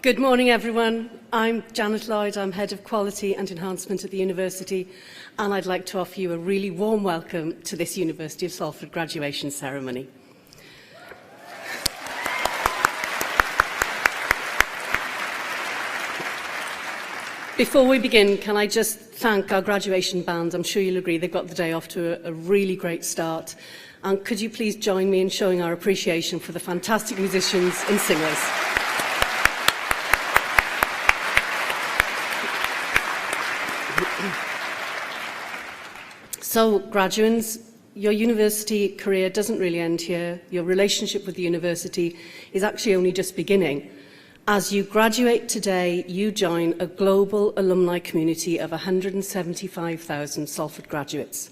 Good morning, everyone. I'm Janet Lloyd. I'm Head of Quality and Enhancement at the University, and I'd like to offer you a really warm welcome to this University of Salford graduation ceremony. Before we begin, can I just thank our graduation band? I'm sure you'll agree they've got the day off to a really great start. And could you please join me in showing our appreciation for the fantastic musicians and singers? So, graduates, your university career doesn't really end here. Your relationship with the university is actually only just beginning. As you graduate today, you join a global alumni community of 175,000 Salford graduates.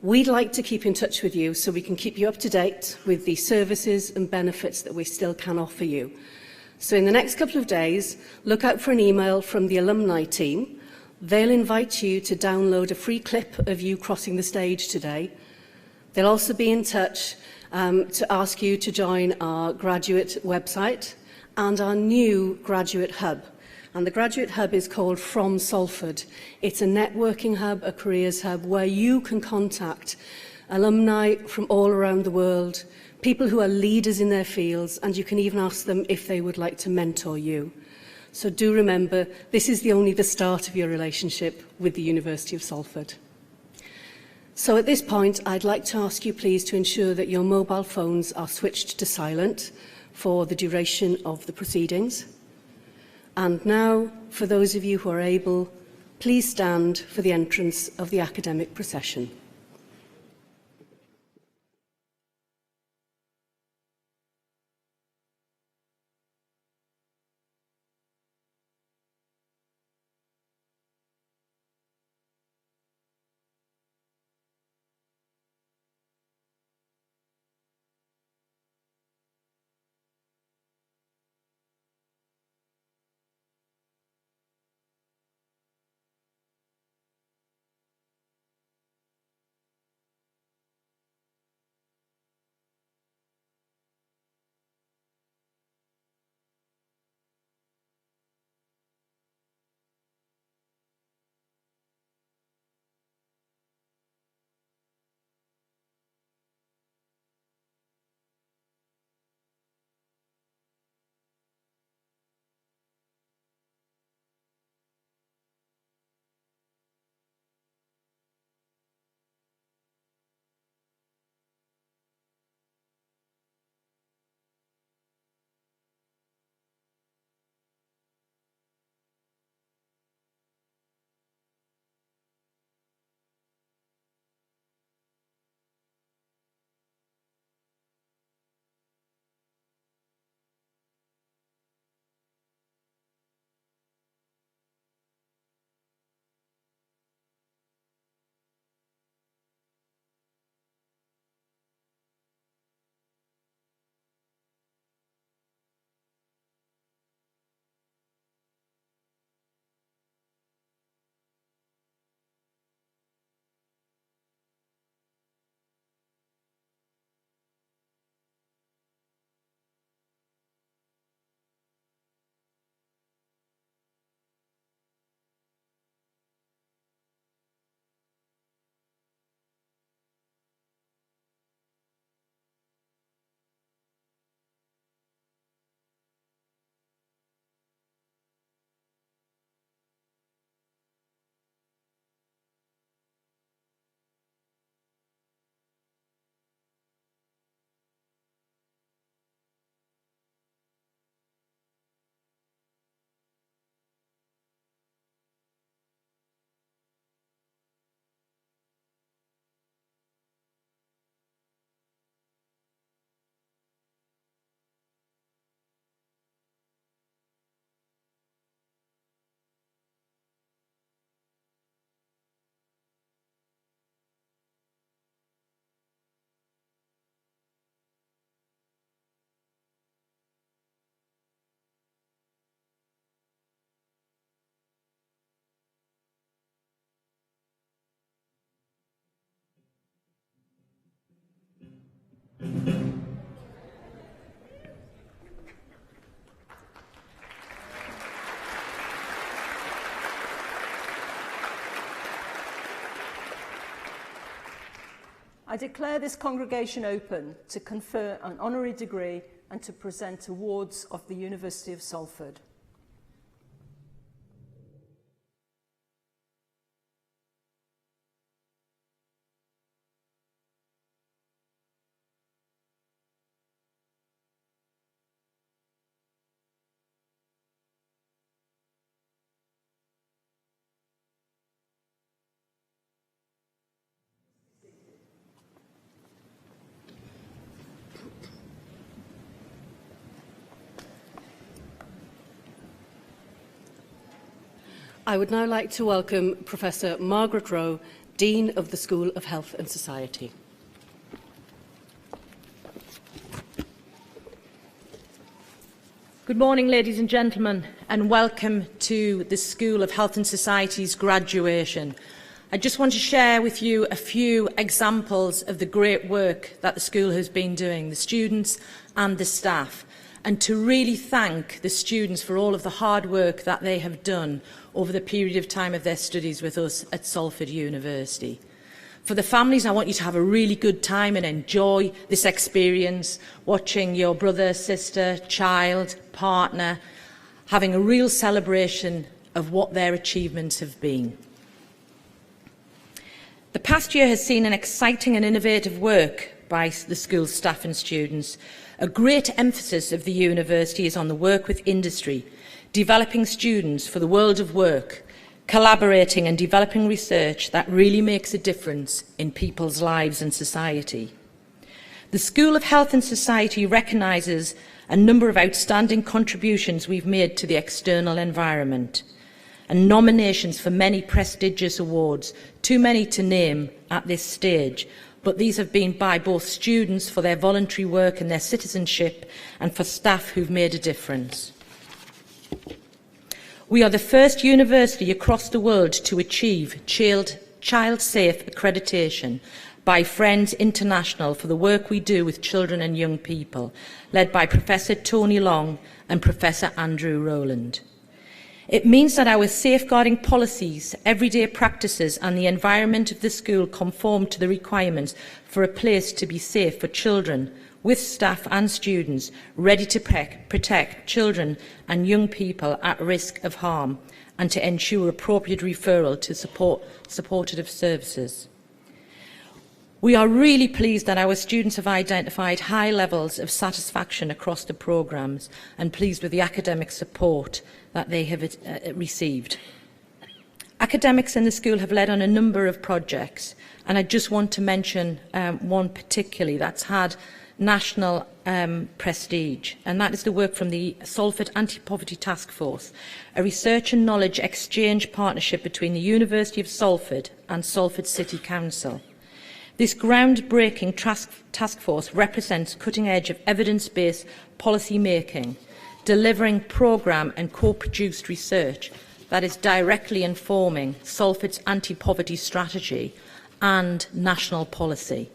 We'd like to keep in touch with you so we can keep you up to date with the services and benefits that we still can offer you. So in the next couple of days, look out for an email from the alumni team. They'll invite you to download a free clip of you crossing the stage today. They'll also be in touch to ask you to join our graduate website and our new graduate hub. And the graduate hub is called From Salford. It's a networking hub, a careers hub, where you can contact alumni from all around the world, people who are leaders in their fields, and you can even ask them if they would like to mentor you. So do remember, this is only the start of your relationship with the University of Salford. So at this point, I'd like to ask you please to ensure that your mobile phones are switched to silent for the duration of the proceedings. And now, for those of you who are able, please stand for the entrance of the academic procession. I declare this congregation open to confer an honorary degree and to present awards of the University of Salford. I would now like to welcome Professor Margaret Rowe, Dean of the School of Health and Society. Good morning, ladies and gentlemen, and welcome to the School of Health and Society's graduation. I just want to share with you a few examples of the great work that the school has been doing, the students and the staff, and to really thank the students for all of the hard work that they have done over the period of time of their studies with us at Salford University. For the families, I want you to have a really good time and enjoy this experience, watching your brother, sister, child, partner, having a real celebration of what their achievements have been. The past year has seen an exciting and innovative work by the school's staff and students. A great emphasis of the university is on the work with industry, developing students for the world of work, collaborating and developing research that really makes a difference in people's lives and society. The School of Health and Society recognises a number of outstanding contributions we've made to the external environment and nominations for many prestigious awards, too many to name at this stage, but these have been by both students for their voluntary work and their citizenship and for staff who've made a difference. We are the first university across the world to achieve child-safe accreditation by Friends International for the work we do with children and young people, led by Professor Tony Long and Professor Andrew Rowland. It means that our safeguarding policies, everyday practices and the environment of the school conform to the requirements for a place to be safe for children, with staff and students ready to protect children and young people at risk of harm and to ensure appropriate referral to supportive services. We are really pleased that our students have identified high levels of satisfaction across the programmes and pleased with the academic support that they have received. Academics in the school have led on a number of projects, and I just want to mention one particularly that's had national prestige, and that is the work from the Salford Anti-Poverty Task Force, a research and knowledge exchange partnership between the University of Salford and Salford City Council. This groundbreaking task force represents cutting edge of evidence-based policy making, delivering programme and co-produced research that is directly informing Salford's anti-poverty strategy and national policy.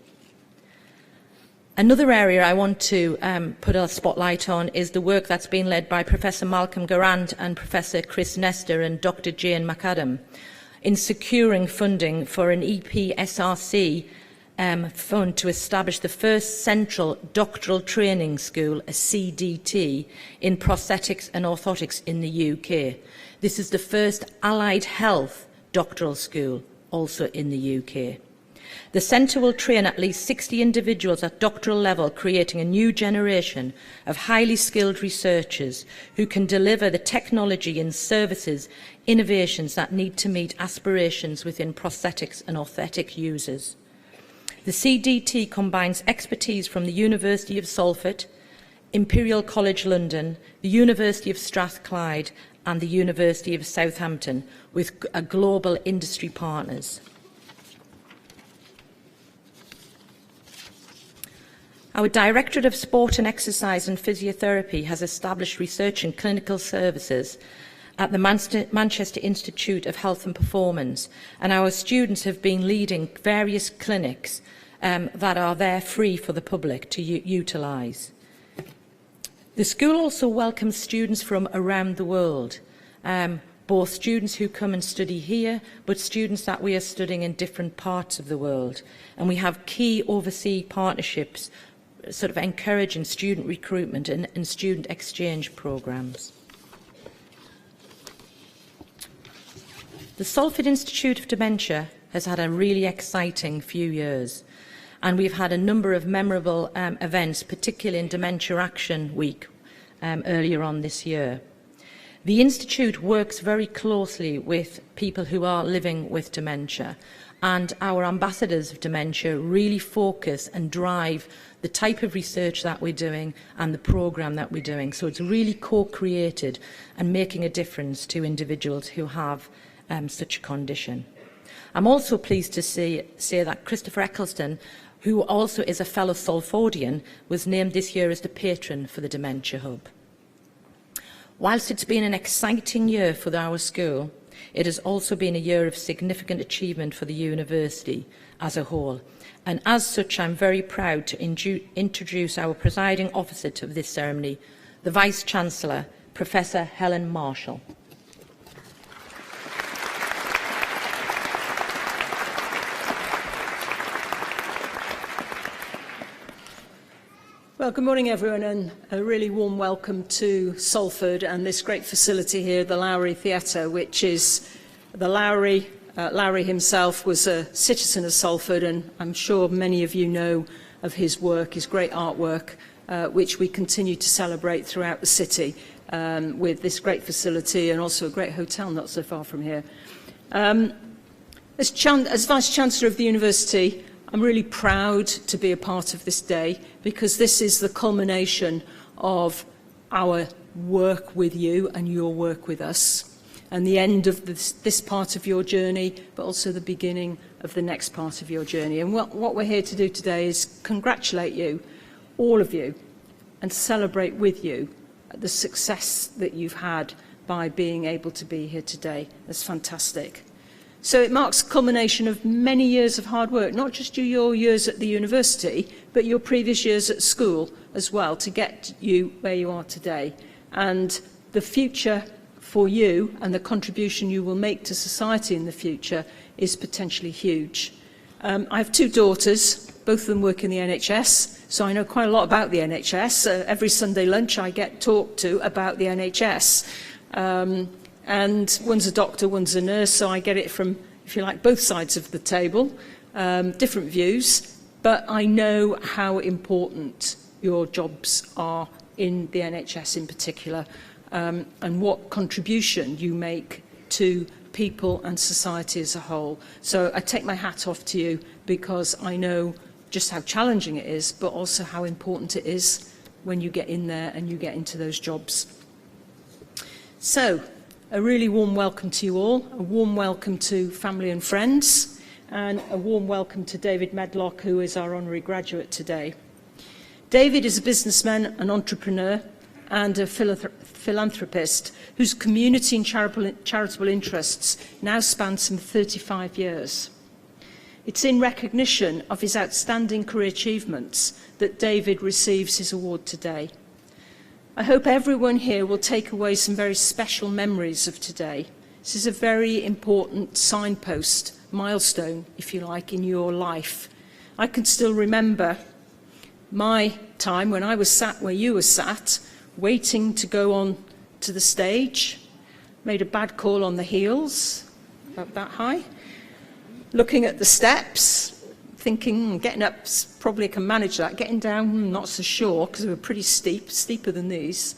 Another area I want to put a spotlight on is the work that's been led by Professor Malcolm Garant and Professor Chris Nestor and Dr. Jane McAdam in securing funding for an EPSRC fund to establish the first central doctoral training school, a CDT, in prosthetics and orthotics in the UK. This is the first allied health doctoral school also in the UK. The centre will train at least 60 individuals at doctoral level, creating a new generation of highly skilled researchers who can deliver the technology and services, innovations that need to meet aspirations within prosthetics and orthotic users. The CDT combines expertise from the University of Salford, Imperial College London, the University of Strathclyde and the University of Southampton with global industry partners. Our Directorate of Sport and Exercise and Physiotherapy has established research and clinical services at the Manchester Institute of Health and Performance, and our students have been leading various clinics that are there free for the public to utilise. The school also welcomes students from around the world, but both students who come and study here, but students that we are studying in different parts of the world. And we have key overseas partnerships sort of encouraging student recruitment and student exchange programmes. The Salford Institute of Dementia has had a really exciting few years, and we've had a number of memorable events, particularly in Dementia Action Week earlier on this year. The Institute works very closely with people who are living with dementia, and our ambassadors of dementia really focus and drive the type of research that we're doing and the programme that we're doing. So it's really co-created and making a difference to individuals who have such a condition. I'm also pleased to say that Christopher Eccleston, who also is a fellow Salfordian, was named this year as the patron for the Dementia Hub. Whilst it's been an exciting year for our school, it has also been a year of significant achievement for the university as a whole. And as such, I'm very proud to introduce our presiding officer to this ceremony, the Vice-Chancellor, Professor Helen Marshall. Well, good morning, everyone, and a really warm welcome to Salford and this great facility here, the Lowry Theatre, which is the Lowry. Lowry himself was a citizen of Salford, and I'm sure many of you know of his work, his great artwork, which we continue to celebrate throughout the city with this great facility and also a great hotel not so far from here. As Vice-Chancellor of the University, I'm really proud to be a part of this day because this is the culmination of our work with you and your work with us, and the end of this part of your journey, but also the beginning of the next part of your journey. And what we're here to do today is congratulate you, all of you, and celebrate with you the success that you've had by being able to be here today. That's fantastic. So it marks the culmination of many years of hard work, not just your years at the university, but your previous years at school as well, to get you where you are today. And the future for you and the contribution you will make to society in the future is potentially huge. I have two daughters, both of them work in the NHS, so I know quite a lot about the NHS. Every Sunday lunch I get talked to about the NHS. And one's a doctor, one's a nurse, so I get it from, if you like, both sides of the table, different views, but I know how important your jobs are in the NHS in particular, and what contribution you make to people and society as a whole. So I take my hat off to you because I know just how challenging it is, but also how important it is when you get in there and you get into those jobs. So, a really warm welcome to you all, a warm welcome to family and friends, and a warm welcome to David Medlock, who is our honorary graduate today. David is a businessman, an entrepreneur, and a philanthropist whose community and charitable interests now span some 35 years. It's in recognition of his outstanding career achievements that David receives his award today. I hope everyone here will take away some very special memories of today. This is a very important signpost, milestone, if you like, in your life. I can still remember my time when I was sat where you were sat, waiting to go on to the stage, made a bad call on the heels, about that high, looking at the steps, thinking, getting up, probably I can manage that. Getting down, not so sure, because they were pretty steep, steeper than these.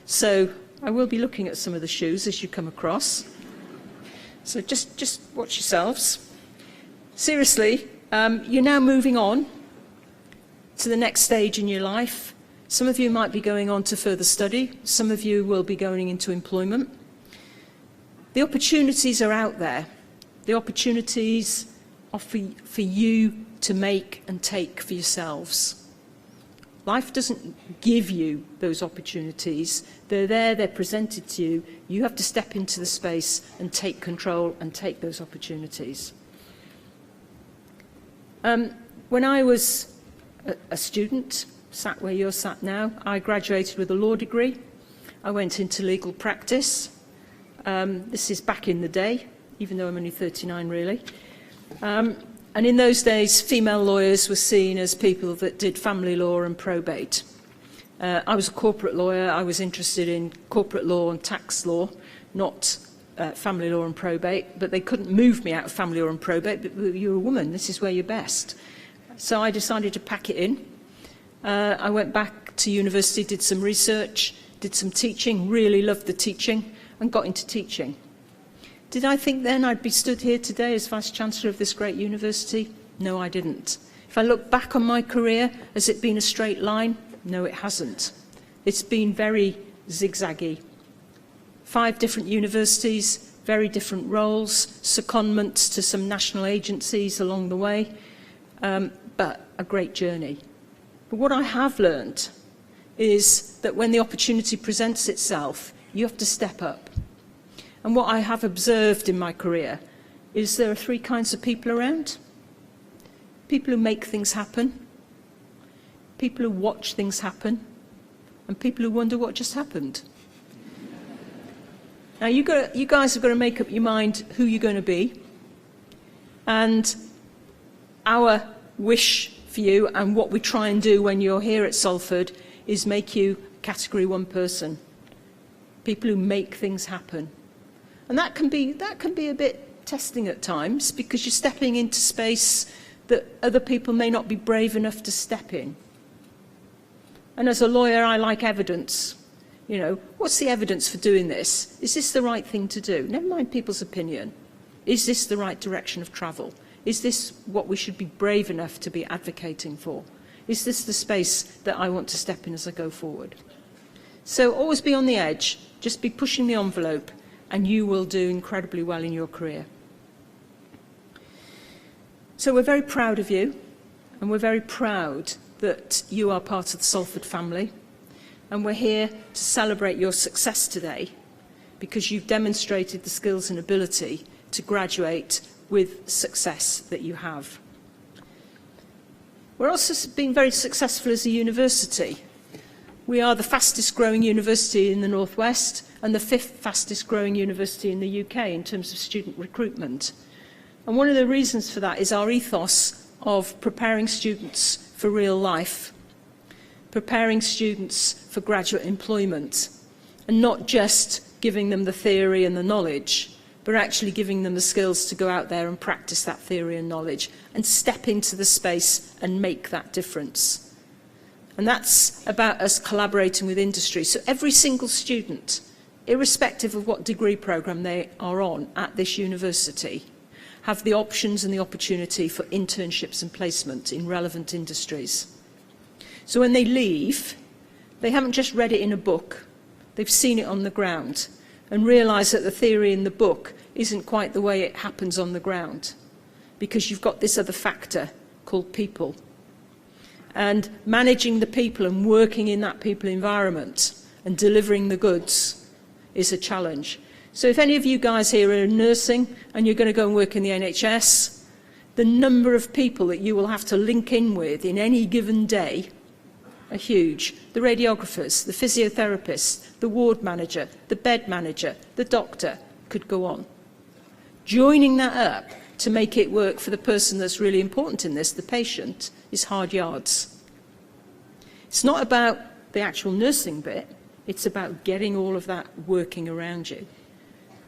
So I will be looking at some of the shoes as you come across. So just watch yourselves. Seriously, you're now moving on to the next stage in your life. Some of you might be going on to further study. Some of you will be going into employment. The opportunities are out there. The opportunities are for you to make and take for yourselves. Life doesn't give you those opportunities. They're there, they're presented to you. You have to step into the space and take control and take those opportunities. When I was a student, sat where you're sat now, I graduated with a law degree. I went into legal practice. This is back in the day, even though I'm only 39 really. And in those days, female lawyers were seen as people that did family law and probate. I was a corporate lawyer. I was interested in corporate law and tax law, not family law and probate, but they couldn't move me out of family law and probate. But you're a woman, this is where you're best. So I decided to pack it in. I went back to university, did some research, did some teaching, really loved the teaching, and got into teaching. Did I think then I'd be stood here today as Vice-Chancellor of this great university? No, I didn't. If I look back on my career, has it been a straight line? No, it hasn't. It's been very zigzaggy. 5 different universities, very different roles, secondments to some national agencies along the way, but a great journey. But what I have learned is that when the opportunity presents itself, you have to step up. And what I have observed in my career is there are 3 kinds of people around. People who make things happen, people who watch things happen, and people who wonder what just happened. Now you guys have got to make up your mind who you're going to be. And our wish for you, and what we try and do when you're here at Salford, is make you Category 1 person. People who make things happen. And that can be a bit testing at times, because you're stepping into space that other people may not be brave enough to step in. And as a lawyer, I like evidence. You know, what's the evidence for doing this? Is this the right thing to do? Never mind people's opinion. Is this the right direction of travel? Is this what we should be brave enough to be advocating for? Is this the space that I want to step in as I go forward? So always be on the edge, just be pushing the envelope, and you will do incredibly well in your career. So we're very proud of you, and we're very proud that you are part of the Salford family, and we're here to celebrate your success today, because you've demonstrated the skills and ability to graduate with success that you have. We're also being very successful as a university. We are the fastest growing university in the Northwest and the 5th fastest growing university in the UK in terms of student recruitment. And one of the reasons for that is our ethos of preparing students for real life, preparing students for graduate employment, and not just giving them the theory and the knowledge, but actually giving them the skills to go out there and practice that theory and knowledge and step into the space and make that difference. And that's about us collaborating with industry. So every single student, irrespective of what degree programme they are on at this university, have the options and the opportunity for internships and placement in relevant industries. So when they leave, they haven't just read it in a book, they've seen it on the ground, and realise that the theory in the book isn't quite the way it happens on the ground, because you've got this other factor called people. And managing the people and working in that people environment and delivering the goods is a challenge. So if any of you guys here are in nursing and you're going to go and work in the NHS, the number of people that you will have to link in with in any given day are huge. The radiographers, the physiotherapists, the ward manager, the bed manager, the doctor, could go on. Joining that up to make it work for the person that's really important in this, the patient, is hard yards. It's not about the actual nursing bit, it's about getting all of that working around you.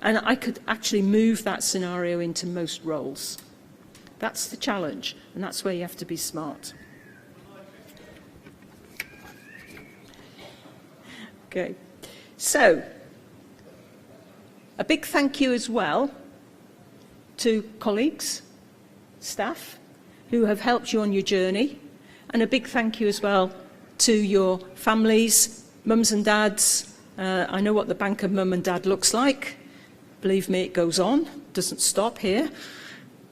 And I could actually move that scenario into most roles. That's the challenge, and that's where you have to be smart. Okay, so a big thank you as well to colleagues, staff, who have helped you on your journey, and a big thank you as well to your families, mums and dads. I know what the bank of mum and dad looks like. Believe me, it goes on, doesn't stop here.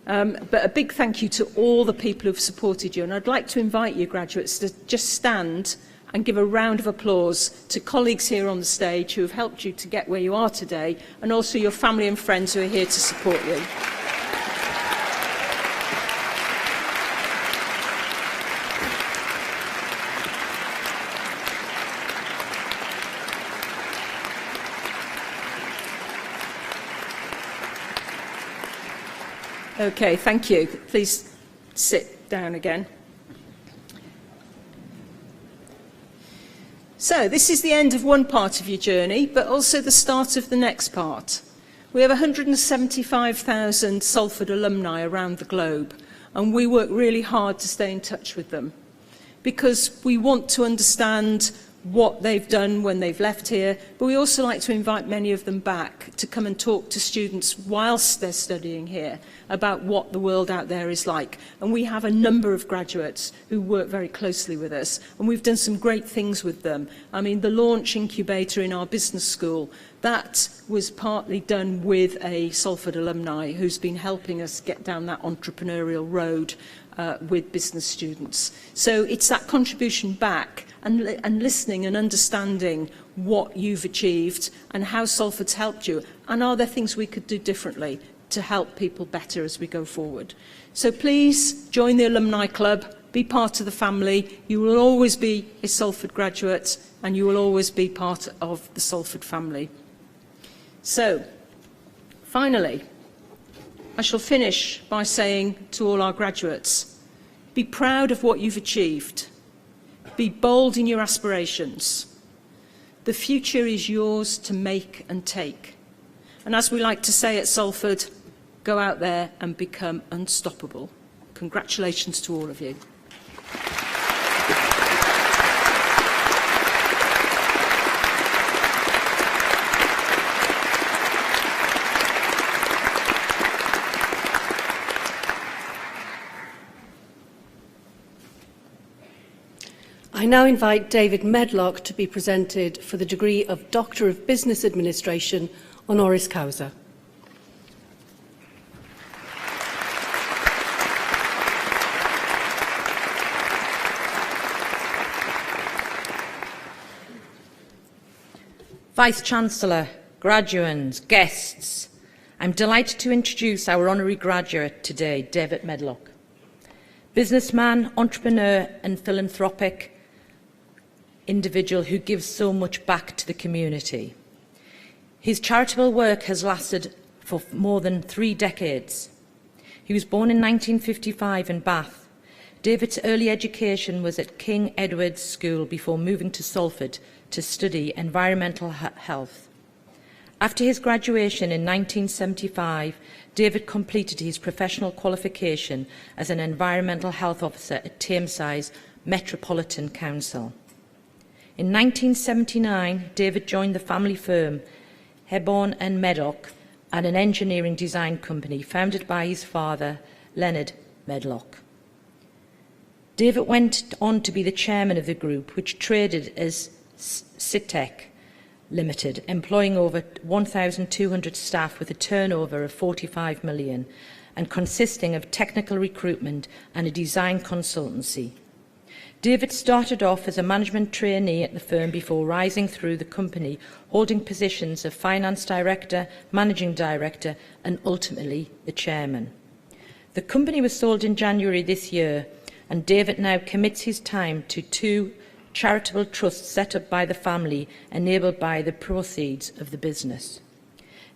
But a big thank you to all the people who've supported you, and I'd like to invite you, graduates, to just stand and give a round of applause to colleagues here on the stage who have helped you to get where you are today, and also your family and friends who are here to support you. Okay, thank you. Please sit down again. So this is the end of one part of your journey, but also the start of the next part. We have 175,000 Salford alumni around the globe, and we work really hard to stay in touch with them because we want to understand what they've done when they've left here, but we also like to invite many of them back to come and talk to students whilst they're studying here about what the world out there is like. And we have a number of graduates who work very closely with us, and we've done some great things with them. I mean, the launch incubator in our business school, that was partly done with a Salford alumni who's been helping us get down that entrepreneurial road with business students. So it's that contribution back and listening and understanding what you've achieved and how Salford's helped you, and are there things we could do differently to help people better as we go forward. So please join the Alumni Club, be part of the family. You will always be a Salford graduate and you will always be part of the Salford family. So, finally, I shall finish by saying to all our graduates, be proud of what you've achieved. Be bold in your aspirations. The future is yours to make and take. And as we like to say at Salford, go out there and become unstoppable. Congratulations to all of you. I now invite David Medlock to be presented for the degree of Doctor of Business Administration, honoris causa. Vice-Chancellor, graduands, guests, I'm delighted to introduce our honorary graduate today, David Medlock. Businessman, entrepreneur and philanthropic individual who gives so much back to the community. His charitable work has lasted for more than 3 decades. He was born in 1955 in Bath. David's early education was at King Edward's School before moving to Salford to study environmental health. After his graduation in 1975, David completed his professional qualification as an environmental health officer at Tameside's Metropolitan Council. In 1979, David joined the family firm Hebborn and Medlock at an engineering design company founded by his father, Leonard Medlock. David went on to be the chairman of the group, which traded as Citec Limited, employing over 1,200 staff with a turnover of 45 million and consisting of technical recruitment and a design consultancy. David started off as a management trainee at the firm before rising through the company, holding positions of finance director, managing director and ultimately the chairman. The company was sold in January this year, and David now commits his time to 2 charitable trusts set up by the family, enabled by the proceeds of the business.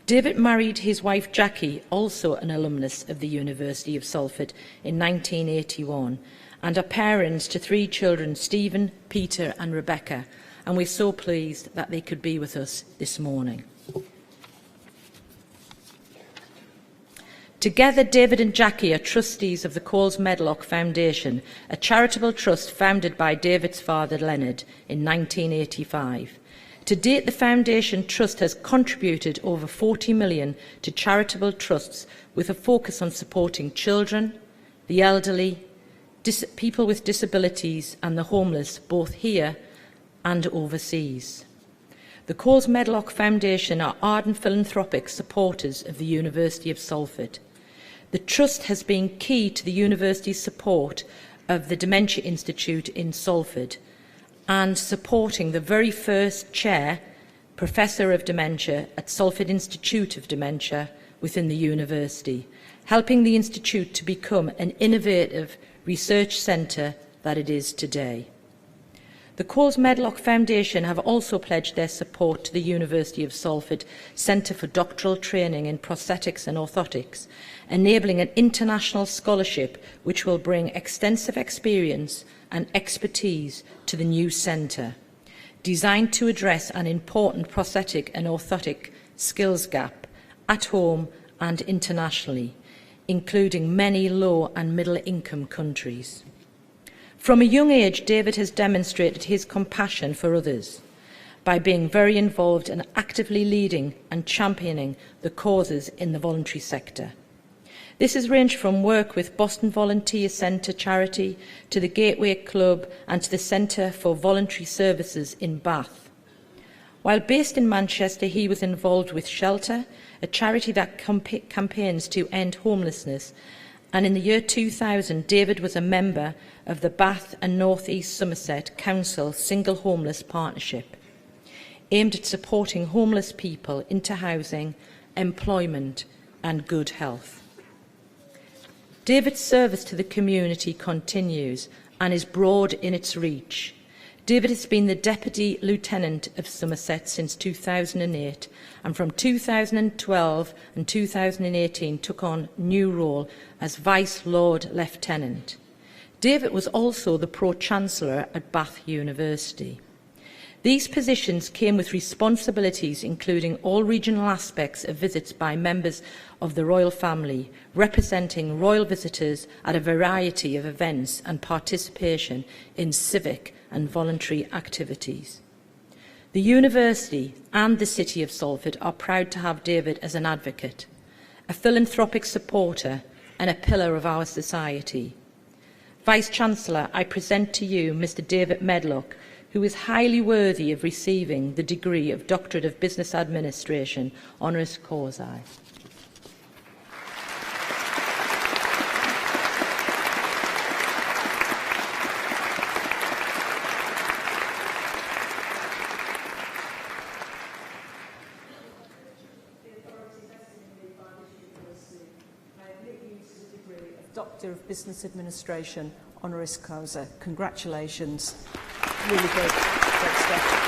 David married his wife Jackie, also an alumnus of the University of Salford, in 1981, and are parents to 3 children, Stephen, Peter and Rebecca, and we're so pleased that they could be with us this morning. Together, David and Jackie are trustees of the Coles Medlock Foundation, a charitable trust founded by David's father, Leonard, in 1985. To date, the Foundation Trust has contributed over 40 million to charitable trusts with a focus on supporting children, the elderly, people with disabilities and the homeless, both here and overseas. The Coles Medlock Foundation are ardent philanthropic supporters of the University of Salford. The Trust has been key to the University's support of the Dementia Institute in Salford and supporting the very first chair, Professor of Dementia at Salford Institute of Dementia within the University, helping the Institute to become an innovative research centre that it is today. The Coles Medlock Foundation have also pledged their support to the University of Salford Centre for Doctoral Training in Prosthetics and Orthotics, enabling an international scholarship which will bring extensive experience and expertise to the new centre, designed to address an important prosthetic and orthotic skills gap at home and internationally, including many low and middle income countries. From a young age, David has demonstrated his compassion for others by being very involved and actively leading and championing the causes in the voluntary sector. This has ranged from work with Boston Volunteer Centre charity to the Gateway Club and to the Centre for Voluntary Services in Bath. While based in Manchester, he was involved with Shelter, a charity that campaigns to end homelessness, and in the year 2000, David was a member of the Bath and North East Somerset Council Single Homeless Partnership, aimed at supporting homeless people into housing, employment and good health. David's service to the community continues and is broad in its reach. David has been the Deputy Lieutenant of Somerset since 2008, and from 2012 and 2018 took on a new role as Vice Lord Lieutenant. David was also the Pro-Chancellor at Bath University. These positions came with responsibilities including all regional aspects of visits by members of the royal family, representing royal visitors at a variety of events and participation in civic and voluntary activities. The University and the City of Salford are proud to have David as an advocate, a philanthropic supporter and a pillar of our society. Vice-Chancellor, I present to you Mr. David Medlock, who is highly worthy of receiving the degree of Doctorate of Business Administration, honoris causa. Doctor of Business Administration, honoris causa. Congratulations. Really good. Great stuff.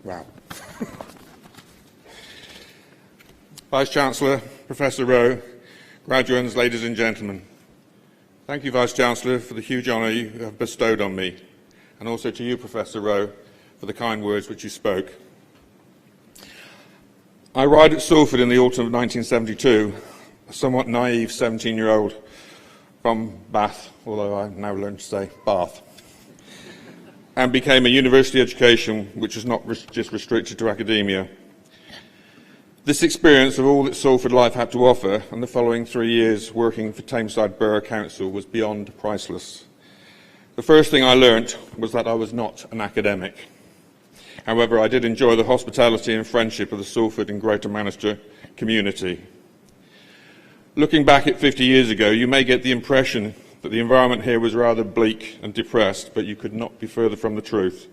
Wow. Vice-Chancellor, Professor Rowe, graduates, ladies and gentlemen. Thank you, Vice-Chancellor, for the huge honour you have bestowed on me, and also to you, Professor Rowe, for the kind words which you spoke. I arrived at Salford in the autumn of 1972, a somewhat naive 17-year-old from Bath, although I've now learned to say Bath, and became a university education which was not just restricted to academia. This experience of all that Salford life had to offer, and the following 3 years working for Tameside Borough Council, was beyond priceless. The first thing I learnt was that I was not an academic. However, I did enjoy the hospitality and friendship of the Salford and Greater Manchester community. Looking back at 50 years ago, you may get the impression that the environment here was rather bleak and depressed, but you could not be further from the truth.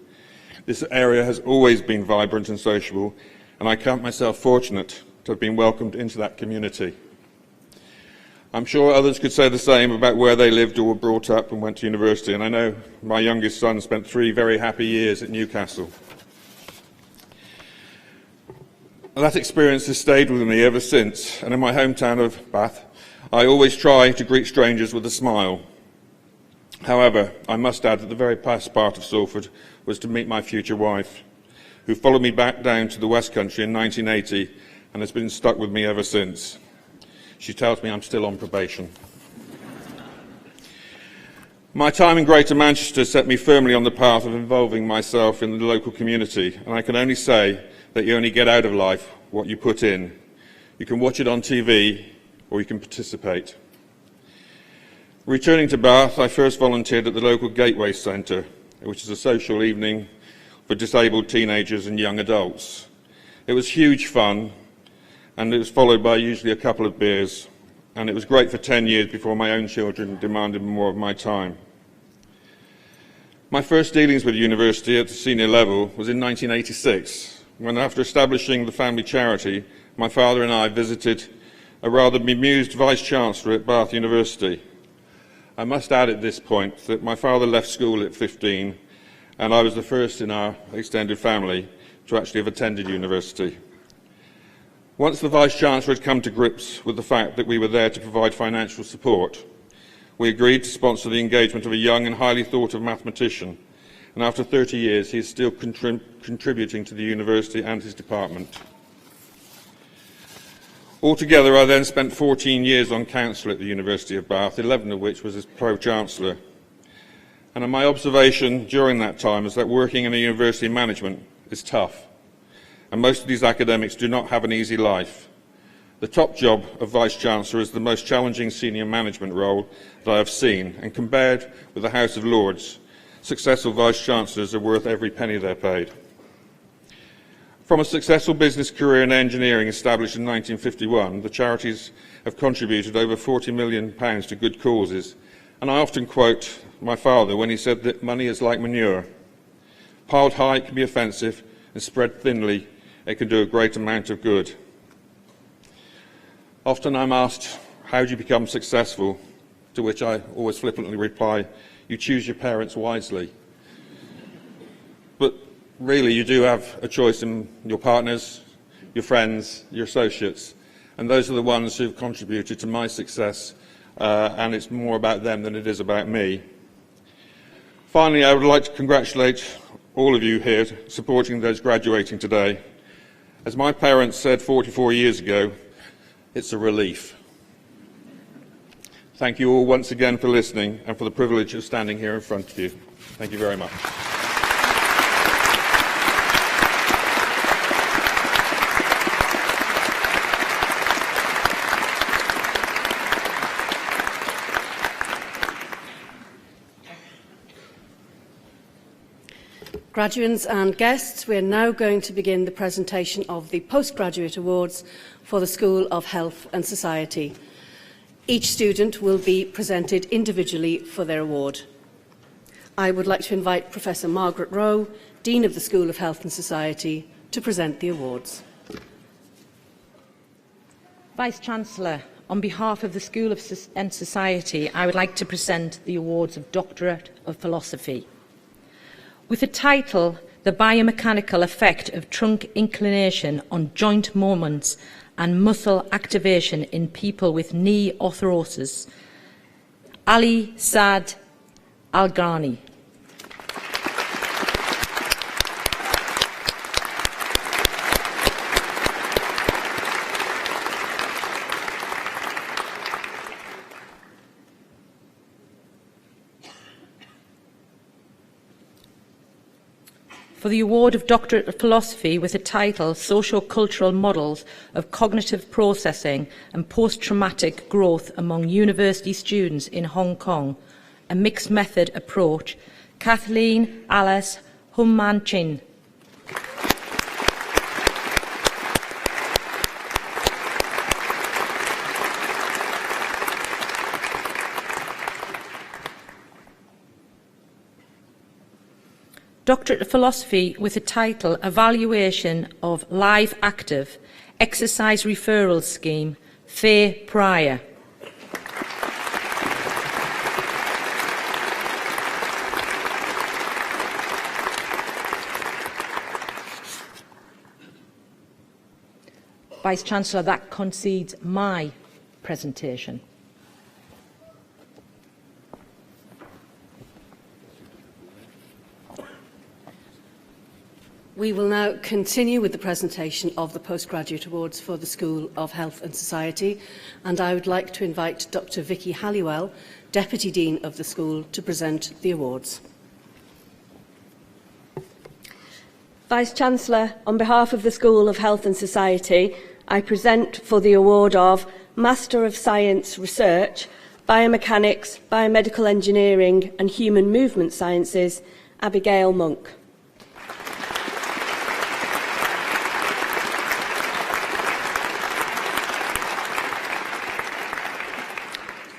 This area has always been vibrant and sociable, and I count myself fortunate to have been welcomed into that community. I'm sure others could say the same about where they lived or were brought up and went to university, and I know my youngest son spent 3 very happy years at Newcastle. And that experience has stayed with me ever since, and in my hometown of Bath, I always try to greet strangers with a smile. However, I must add that the very best part of Salford was to meet my future wife, who followed me back down to the West Country in 1980 and has been stuck with me ever since. She tells me I'm still on probation. My time in Greater Manchester set me firmly on the path of involving myself in the local community, and I can only say that you only get out of life what you put in. You can watch it on TV, or you can participate. Returning to Bath, I first volunteered at the local Gateway Centre, which is a social evening for disabled teenagers and young adults. It was huge fun, and it was followed by usually a couple of beers, and it was great for 10 years before my own children demanded more of my time. My first dealings with university at the senior level was in 1986, when after establishing the family charity, my father and I visited a rather bemused Vice-Chancellor at Bath University. I must add at this point that my father left school at 15, and I was the first in our extended family to actually have attended university. Once the Vice-Chancellor had come to grips with the fact that we were there to provide financial support, we agreed to sponsor the engagement of a young and highly thought-of mathematician, and after 30 years he is still contributing to the university and his department. Altogether, I then spent 14 years on Chancellor at the University of Bath, 11 of which was as Pro-Chancellor. And my observation during that time is that working in a university management is tough, and most of these academics do not have an easy life. The top job of Vice-Chancellor is the most challenging senior management role that I have seen, and compared with the House of Lords, successful Vice-Chancellors are worth every penny they're paid. From a successful business career in engineering established in 1951, the charities have contributed over £40 million to good causes, and I often quote my father when he said that money is like manure. Piled high it can be offensive, and spread thinly it can do a great amount of good. Often I'm asked, how do you become successful? To which I always flippantly reply, you choose your parents wisely. But really, you do have a choice in your partners, your friends, your associates, and those are the ones who've contributed to my success, and it's more about them than it is about me. Finally, I would like to congratulate all of you here supporting those graduating today. As my parents said 44 years ago, it's a relief. Thank you all once again for listening and for the privilege of standing here in front of you. Thank you very much. Graduates and guests, we are now going to begin the presentation of the Postgraduate Awards for the School of Health and Society. Each student will be presented individually for their award. I would like to invite Professor Margaret Rowe, Dean of the School of Health and Society, to present the awards. Vice-Chancellor, on behalf of the School of and Society, I would like to present the awards of Doctorate of Philosophy. With the title, The Biomechanical Effect of Trunk Inclination on Joint Moments and Muscle Activation in People with Knee Arthrosis, Ali Saad Al-Ghani. For the award of Doctorate of Philosophy with the title Socio-Cultural Models of Cognitive Processing and Post-Traumatic Growth Among University Students in Hong Kong, a Mixed Method Approach, Kathleen Alice Humman Chin. Doctorate of Philosophy with the title Evaluation of Live Active Exercise Referral Scheme, Faye Pryor. Vice-Chancellor, that concedes my presentation. We will now continue with the presentation of the Postgraduate Awards for the School of Health and Society, and I would like to invite Dr. Vicky Halliwell, Deputy Dean of the school, to present the awards. Vice-Chancellor, on behalf of the School of Health and Society, I present for the award of Master of Science Research, Biomechanics, Biomedical Engineering and Human Movement Sciences, Abigail Monk.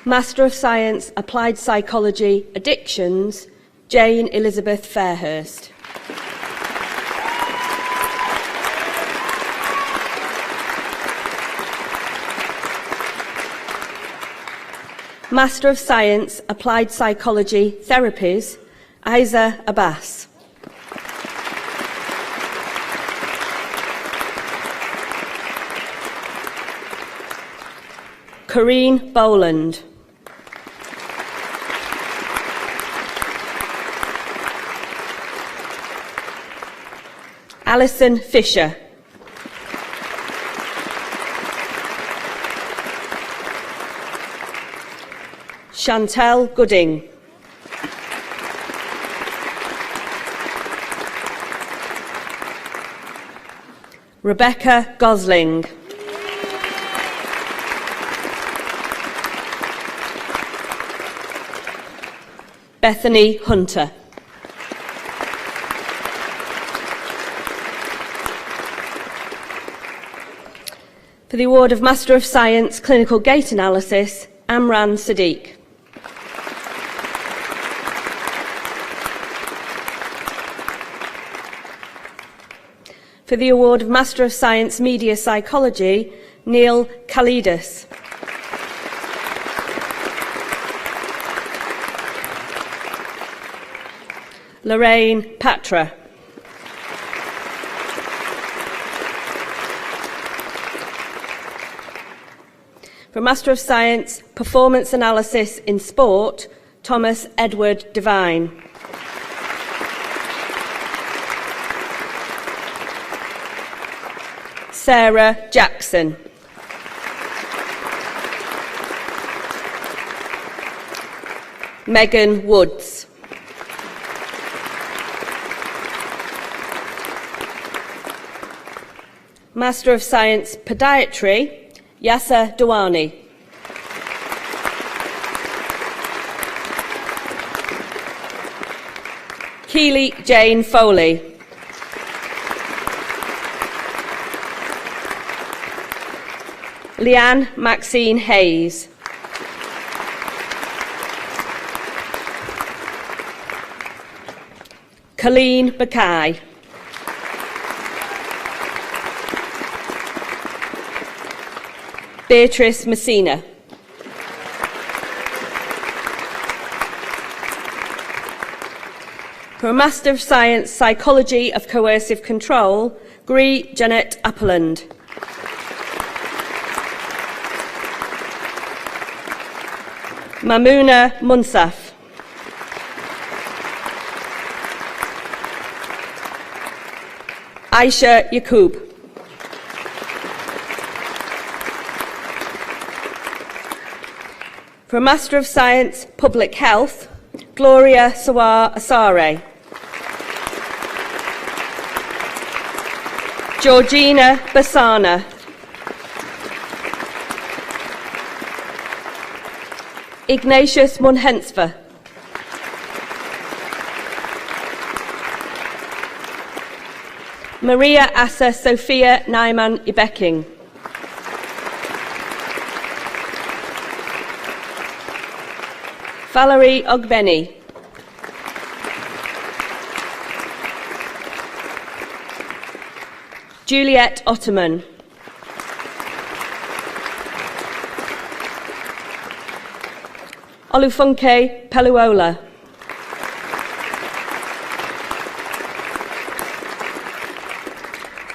Master of Science, Applied Psychology, Addictions, Jane Elizabeth Fairhurst. Master of Science, Applied Psychology, Therapies, Aiza Abbas. Corrine Boland. Alison Fisher. Chantel Gooding. Rebecca Gosling. Bethany Hunter. For the award of Master of Science, Clinical Gait Analysis, Amran Sadiq. For the award of Master of Science, Media Psychology, Neil Kalidas. Lorraine Patra. For Master of Science, Performance Analysis in Sport, Thomas Edward Devine. Sarah Jackson. Megan Woods. Master of Science, Podiatry, Yasser Dawani. Keely Jane Foley. Leanne Maxine Hayes. Colleen Bakai. Beatrice Messina. For a Master of Science, Psychology of Coercive Control, Gree Janet Appleland. Mamouna Munsaf. Aisha Yaqub. For a Master of Science, Public Health, Gloria Sawar Asare. Georgina Bassana. Ignatius Munhensfer. Maria Assa Sophia Naiman Ibeking. Valerie Ogbeni. Juliet Ottoman. Olufunke Peluola.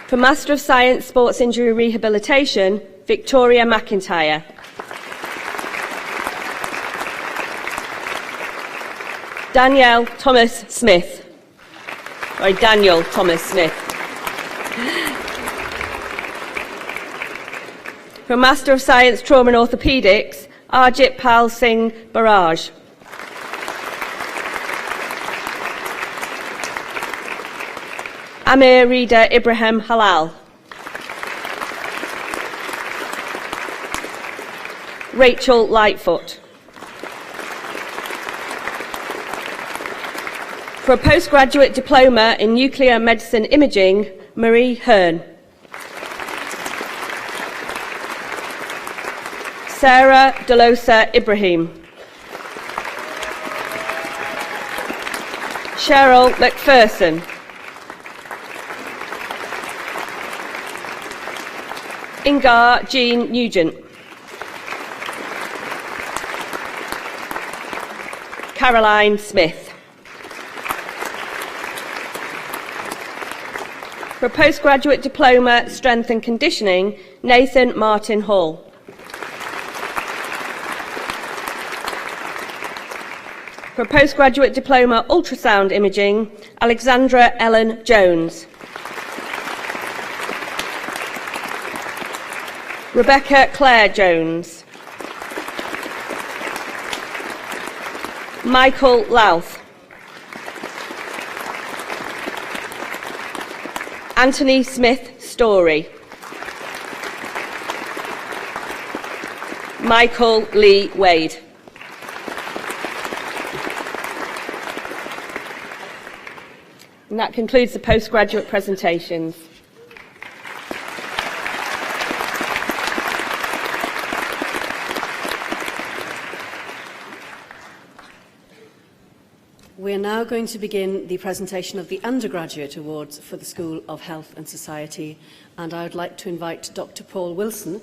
For Master of Science, Sports Injury Rehabilitation, Victoria McIntyre. Daniel Thomas Smith. Sorry, Daniel Thomas Smith. For Master of Science, Trauma and Orthopaedics, Arjit Pal Singh Barrage. Amir Rida Ibrahim Halal. Rachel Lightfoot. For a postgraduate diploma in nuclear medicine imaging, Marie Hearn. Sarah Delosa Ibrahim. Cheryl McPherson. Ingar Jean Nugent. Caroline Smith. For a postgraduate diploma, strength and conditioning, Nathan Martin Hall. For a postgraduate diploma, ultrasound imaging, Alexandra Ellen Jones. Rebecca Claire Jones. Michael Louth. Anthony Smith Story. Michael Lee Wade. And that concludes the postgraduate presentations. We are now going to begin the presentation of the Undergraduate Awards for the School of Health and Society, and I would like to invite Dr. Paul Wilson,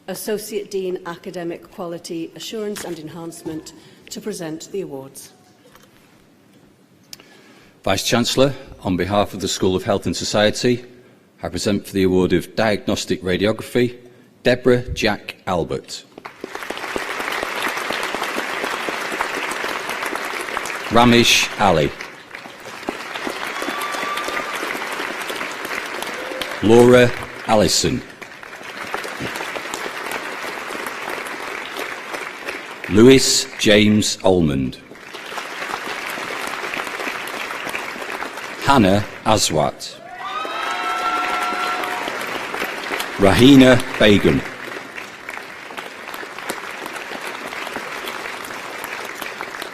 Associate Dean Academic Quality Assurance and Enhancement, to present the awards. Vice-Chancellor, on behalf of the School of Health and Society, I present for the award of Diagnostic Radiography, Deborah Jack Albert. Ramesh Ali. Laura Allison. Lewis James Almond. Hannah Aswat. Rahina Begum.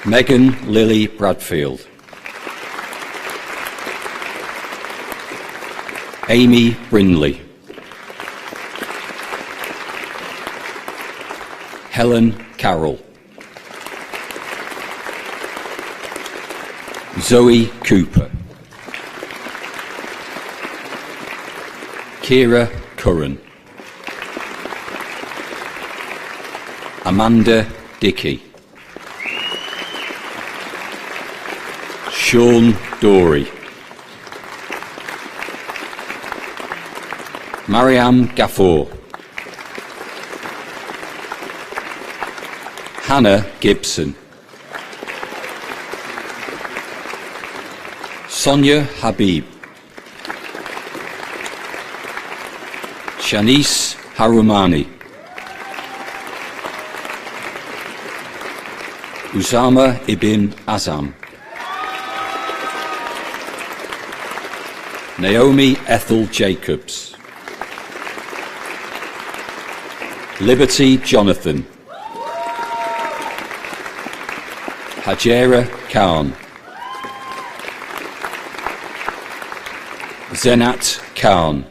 Megan Lily Bradfield. Amy Brindley. Helen Carroll. Zoe Cooper. Kira Curran. Amanda Dickey. Sean Dorey. Mariam Gaffor. Hannah Gibson. Sonia Habib. Shanice Harumani. Usama Ibn Azam. Naomi Ethel Jacobs. Liberty Jonathan. Hajera Khan. Zenat Khan.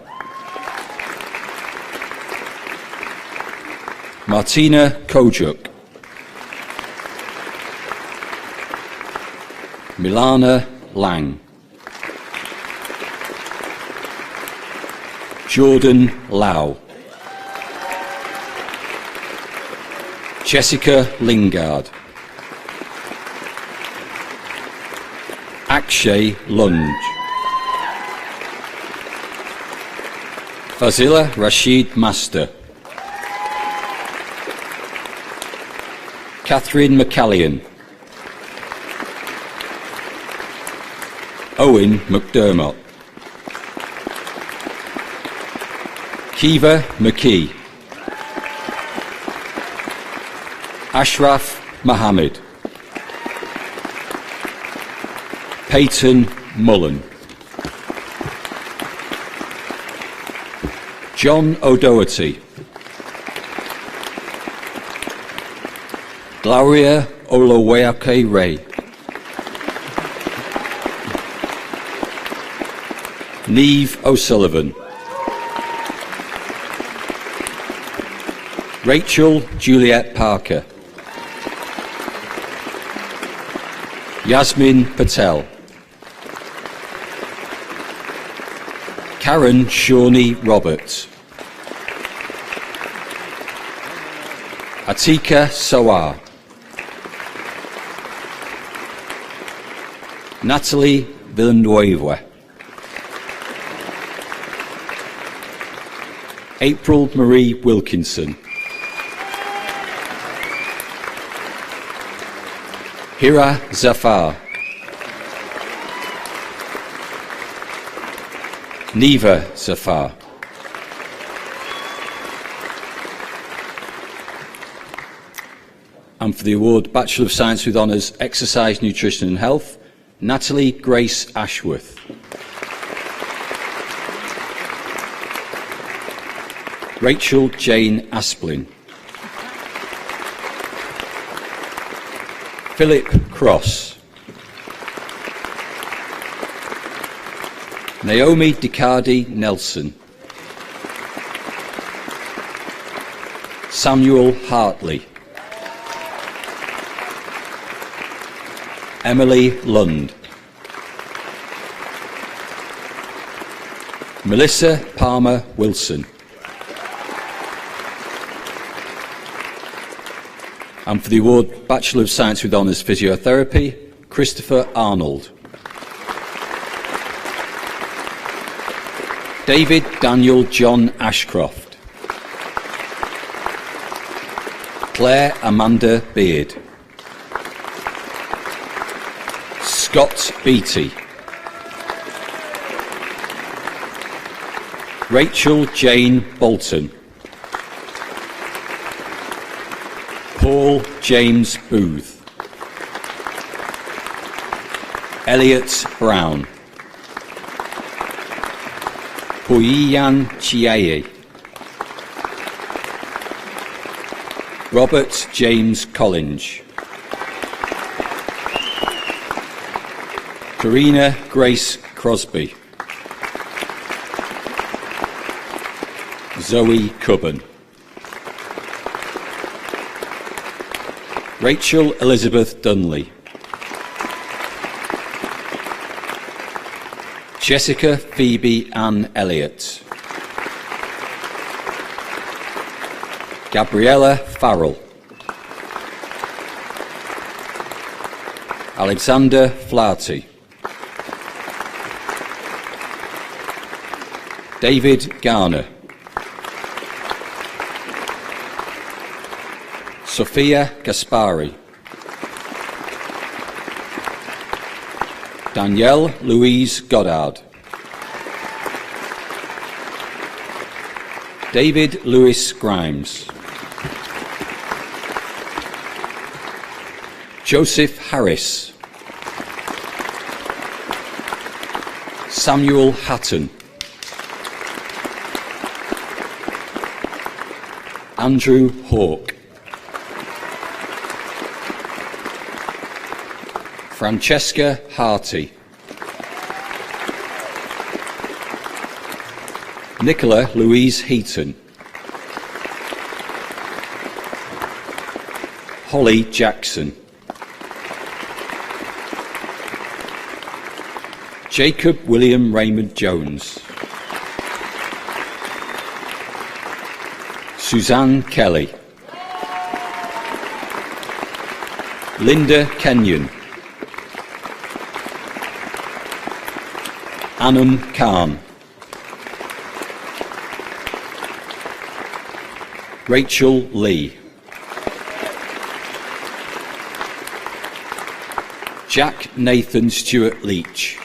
Martina Kojuk. Milana Lang. Jordan Lau. Jessica Lingard. Akshay Lunge. Fazila Rashid Master. Catherine McCallion. Owen McDermott. Kiva McKee. Ashraf Mohammed. Peyton Mullen. John O'Doherty. Gloria Oloweyake Ray. Neve O'Sullivan. Rachel Juliet Parker. Yasmin Patel. Karen Shawnee Roberts. Atika Sawar. Natalie Villanueva. April Marie Wilkinson. Hira Zafar. Neva Zafar. And for the award Bachelor of Science with Honours, Exercise, Nutrition and Health, Natalie Grace Ashworth. Rachel Jane Asplin. Philip Cross. Naomi Dicardi Nelson. Samuel Hartley. Emily Lund. Melissa Palmer Wilson. And for the award Bachelor of Science with Honours Physiotherapy, Christopher Arnold. David Daniel John Ashcroft. Claire Amanda Beard. Scott Beattie. Rachel Jane Bolton. Paul James Booth. Elliot Brown. Puyian Chiaye. Robert James Collinge. Karina Grace Crosby. Zoe Cubban. Rachel Elizabeth Dunley. Jessica Phoebe Ann Elliott. Gabriella Farrell. Alexander Flaherty. David Garner. Sophia Gaspari. Danielle Louise Goddard. David Lewis Grimes. Joseph Harris. Samuel Hatton. Andrew Hawke. Francesca Harty. Nicola Louise Heaton. Holly Jackson. Jacob William Raymond Jones. Suzanne Kelly. Linda Kenyon. Anum Khan. Rachel Lee. Jack Nathan Stewart Leach.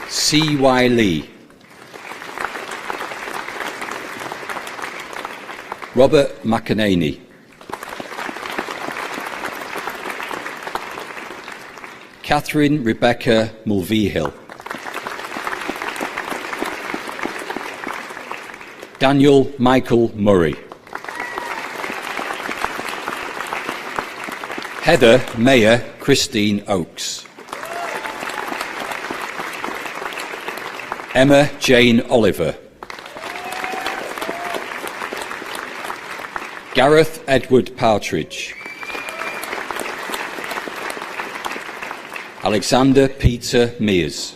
C.Y. Lee. Robert McEnany. Catherine Rebecca Mulvihill. Daniel Michael Murray. Heather Mayer Christine Oakes. Emma Jane Oliver. Gareth Edward Partridge. Alexander Peter Mears.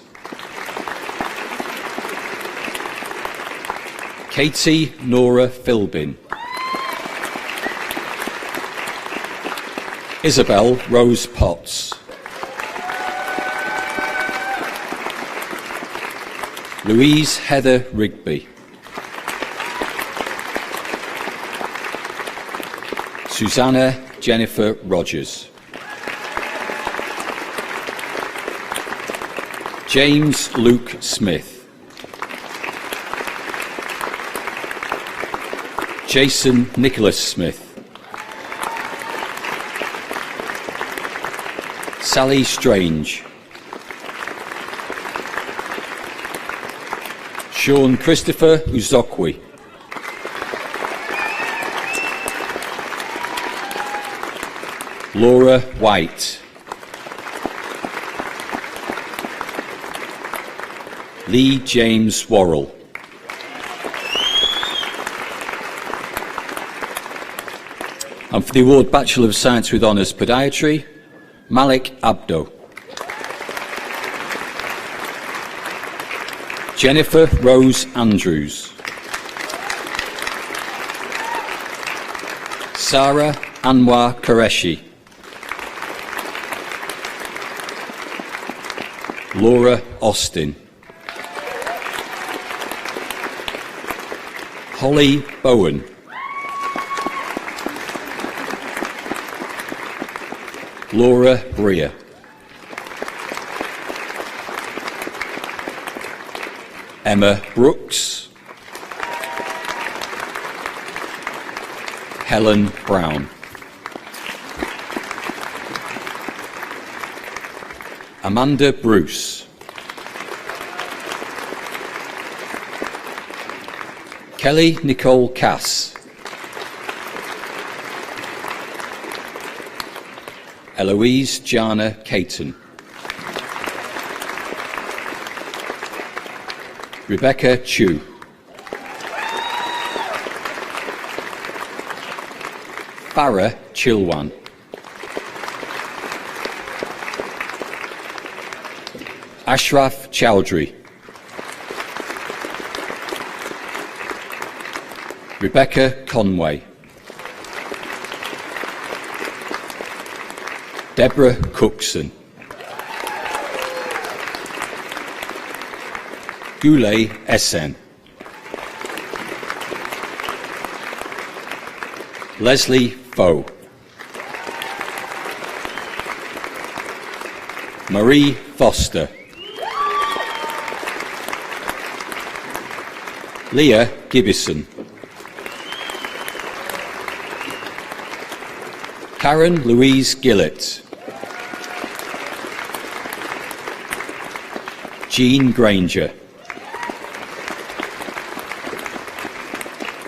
Katie Nora Philbin. Isabel Rose Potts. Louise Heather Rigby. Susanna Jennifer Rogers. James Luke Smith. Jason Nicholas Smith. Sally Strange. Sean Christopher Uzokwi. Laura White. Lee James Worrell. And for the award Bachelor of Science with Honours Podiatry, Malik Abdo. Jennifer Rose Andrews. Sarah Anwar Qureshi. Laura Austin. Holly Bowen. Laura Breer. Emma Brooks. Helen Brown. Amanda Bruce. Kelly Nicole Cass. Eloise Jana Caton. Rebecca Chu. Farah Chilwan. Ashraf Chowdhury. Rebecca Conway. Deborah Cookson. Gule Essen. Leslie Foe. Marie Foster. Leah Gibbison. Karen Louise Gillett. Jean Granger.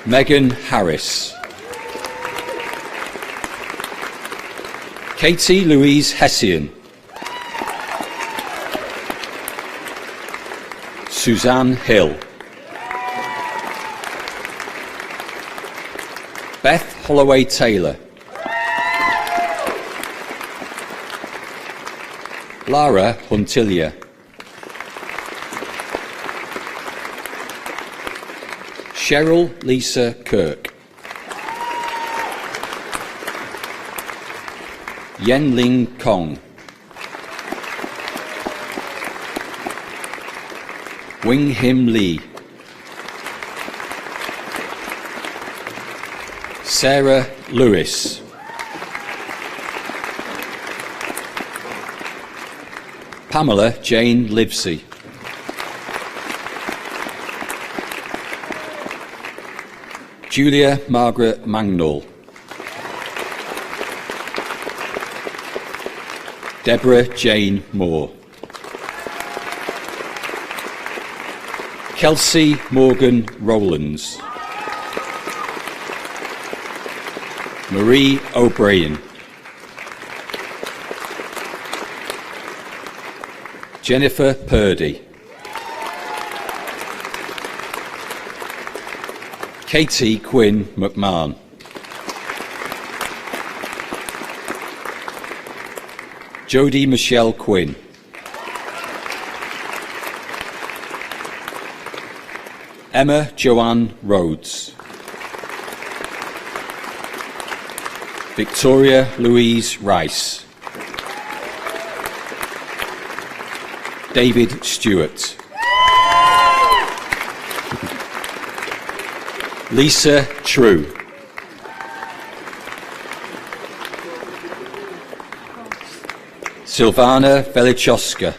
Megan Harris. Katie Louise Hessian. Suzanne Hill. Beth Holloway Taylor. Lara Huntilia. Cheryl Lisa Kirk. Yen Ling Kong. Wing Him Lee. Sarah Lewis. Pamela Jane Livesey. Julia Margaret Mangnall. Deborah Jane Moore. Kelsey Morgan Rowlands. Marie O'Brien. Jennifer Purdy. Katie Quinn McMahon. Jodie Michelle Quinn. Emma Joanne Rhodes. Victoria Louise Rice. David Stewart. Lisa True. Silvana Velichowska.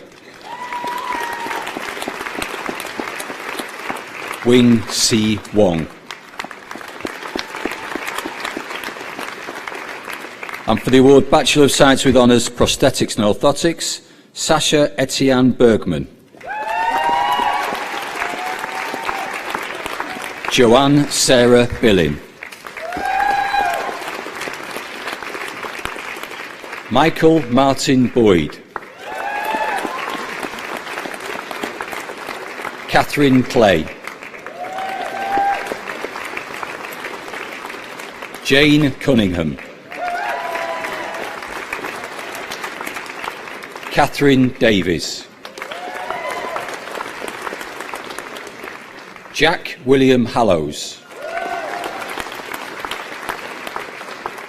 Wing C. Wong. And for the award Bachelor of Science with Honours Prosthetics and Orthotics, Sasha Etienne Bergman. Joanne Sarah Billing. Michael Martin Boyd. Catherine Clay. Jane Cunningham. Catherine Davies. Jack William Hallows.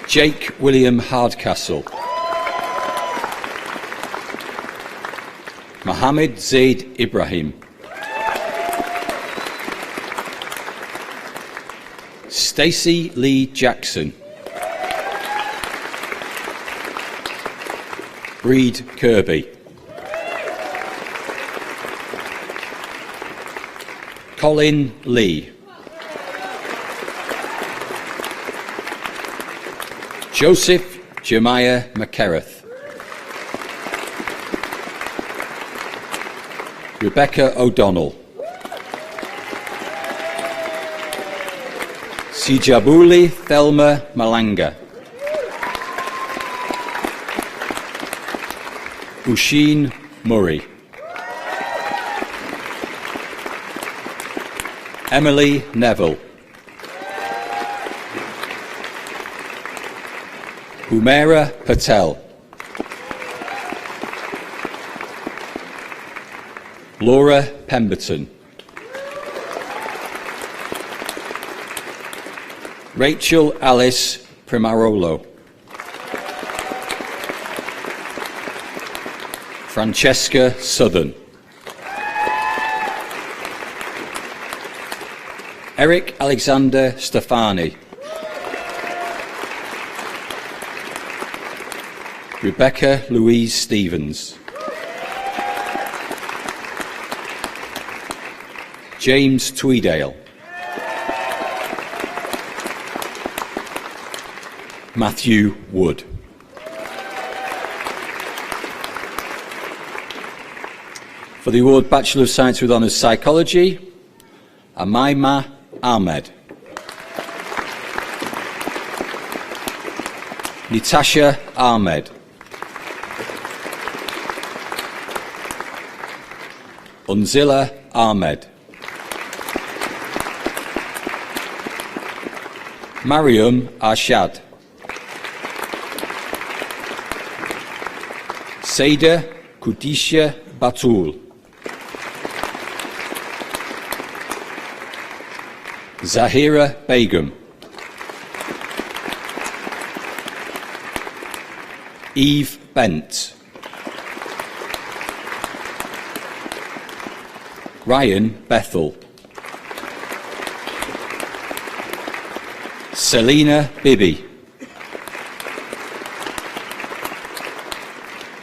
Jake William Hardcastle. Mohammed Zaid Ibrahim. Stacey Lee Jackson. Breed Kirby. Colin Lee. Joseph Jemiah McKerrath. Rebecca O'Donnell. Sijabuli Thelma Malanga. Usheen Murray. Emily Neville. Humaira Patel. Laura Pemberton. Rachel Alice Primarolo. Francesca Southern. Eric Alexander Stefani. Rebecca Louise Stevens. James Tweedale. Matthew Wood. For the award Bachelor of Science with Honours Psychology, Amaima Ahmed. Natasha Ahmed. Unzila Ahmed. Mariam Arshad. Saida Kudisha Batul. Zahira Begum. Eve Bent. Ryan Bethel. Selina Bibby.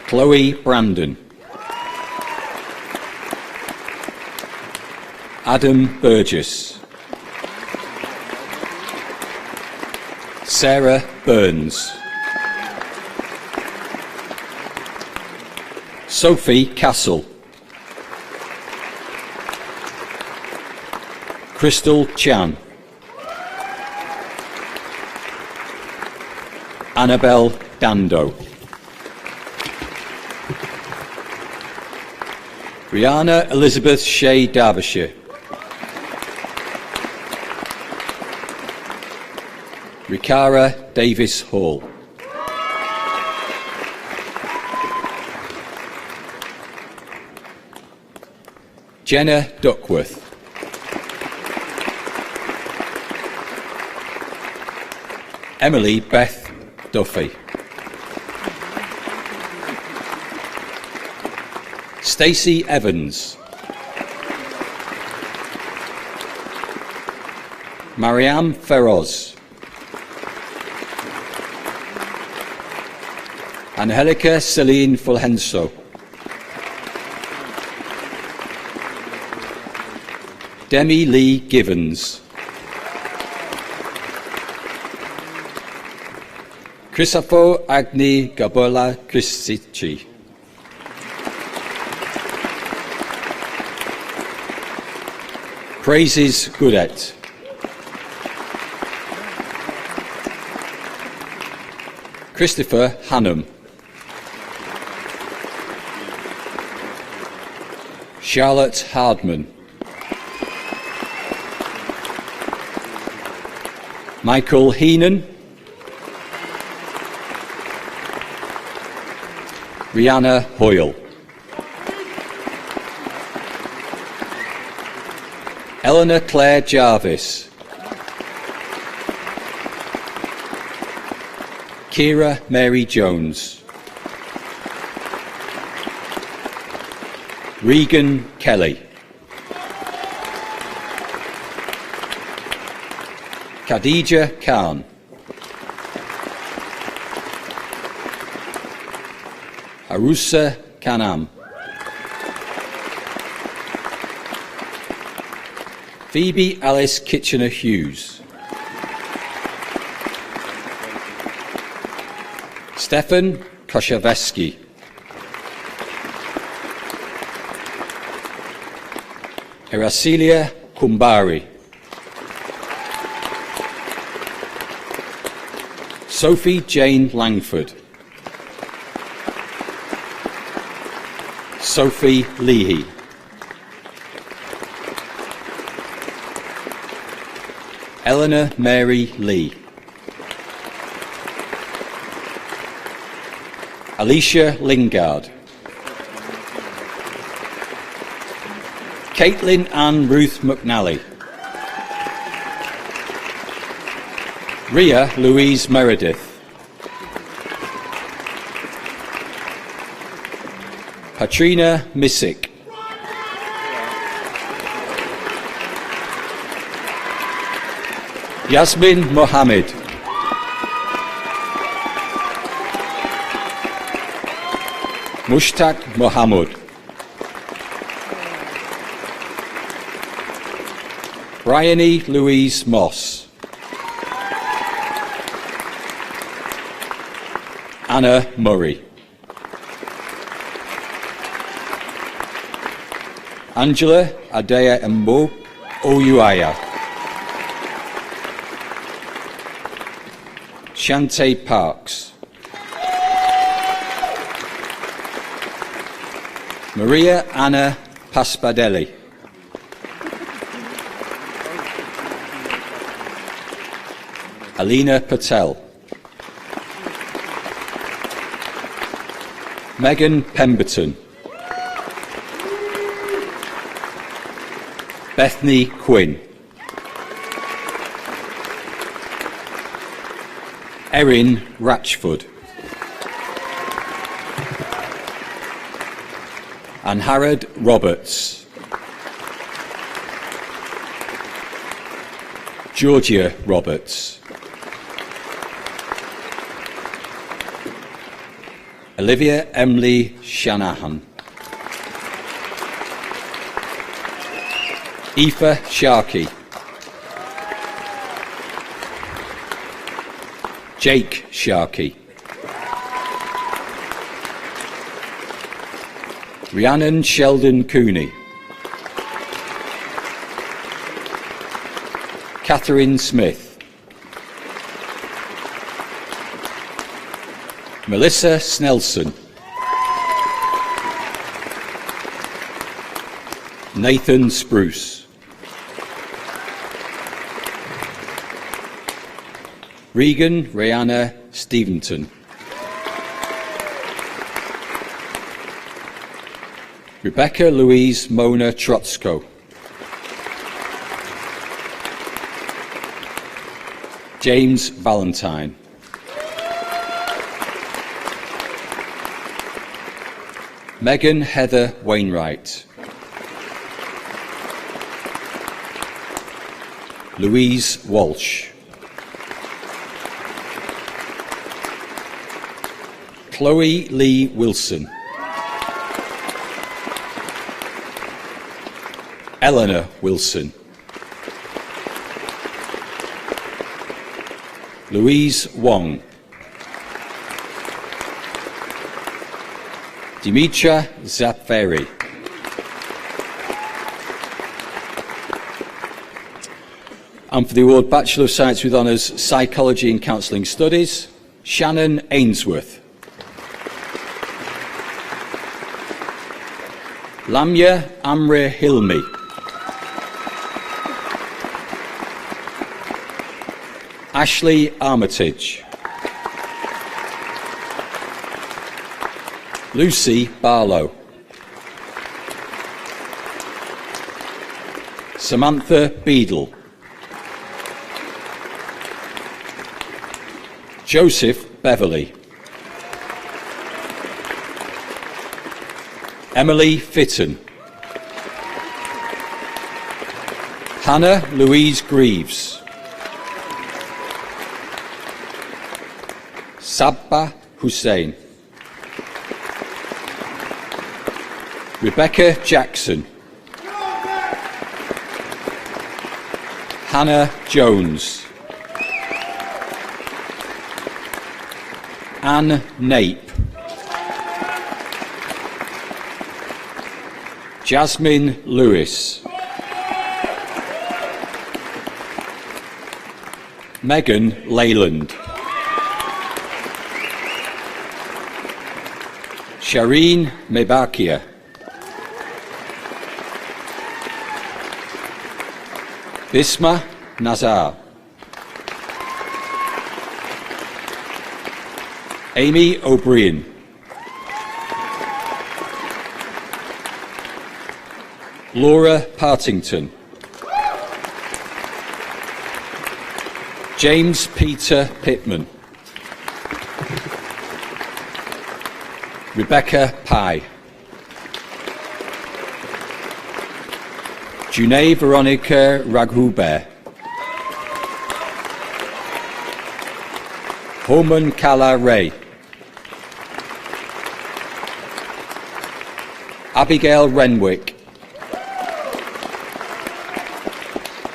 Chloe Brandon. Adam Burgess. Sarah Burns. Sophie Castle. Crystal Chan. Annabelle Dando. Brianna Elizabeth Shea Derbyshire. Rikara Davis Hall. Jenna Duckworth. Emily Beth Duffy. Stacey Evans. Mariam Feroz. Angelica Celine Fulgenso. Demi Lee Givens. Christopher Agni Gabola Christici. Praises Goodet. Christopher Hannum. Charlotte Hardman. Michael Heenan. Rihanna Hoyle. Eleanor Claire Jarvis. Kira Mary Jones. Regan Kelly. Khadija Khan. Arusa Kanam. Phoebe Alice Kitchener-Hughes. Stefan Koshaveski. Erasilia Kumbari. Sophie Jane Langford. Sophie Leahy. Eleanor Mary Lee. Alicia Lingard. Caitlin Ann Ruth McNally. Ria Louise Meredith. Patrina Missick. Yasmin Mohammed. Mushtaq Mohammed. Bryony Louise Moss. Anna Murray. Angela Adea Mbo Oyuaya. Shante Parks. Maria Anna Paspadelli. Alina Patel. Megan Pemberton. Bethany Quinn. Erin Ratchford. And Harrod Roberts. Georgia Roberts. Olivia Emily Shanahan. Aoife Sharkey. Jake Sharkey. Rhiannon Sheldon Cooney. Catherine Smith. Melissa Snelson. Nathan Spruce. Regan Rihanna Stevenson. Rebecca Louise Mona Trotzko. James Valentine. Megan Heather Wainwright. Louise Walsh. Chloe Lee Wilson. Eleanor Wilson. Louise Wong. Dimitra Zapferi. And for the award Bachelor of Science with Honours, Psychology and Counselling Studies, Shannon Ainsworth. Lamia Amre Hilmi. Ashley Armitage. Lucy Barlow. Samantha Beadle. Joseph Beverley. Emily Fitton. Hannah Louise Greaves. Sabba Hussein. Rebecca Jackson. Hannah Jones. Anne Nape. Jasmine Lewis. Megan Leyland. Shireen Mebakia. Bisma Nazar. Amy O'Brien. Laura Partington. James Peter Pittman. Rebecca Pye. Junaid Veronica Raghubert. Homan Kala Ray. Abigail Renwick.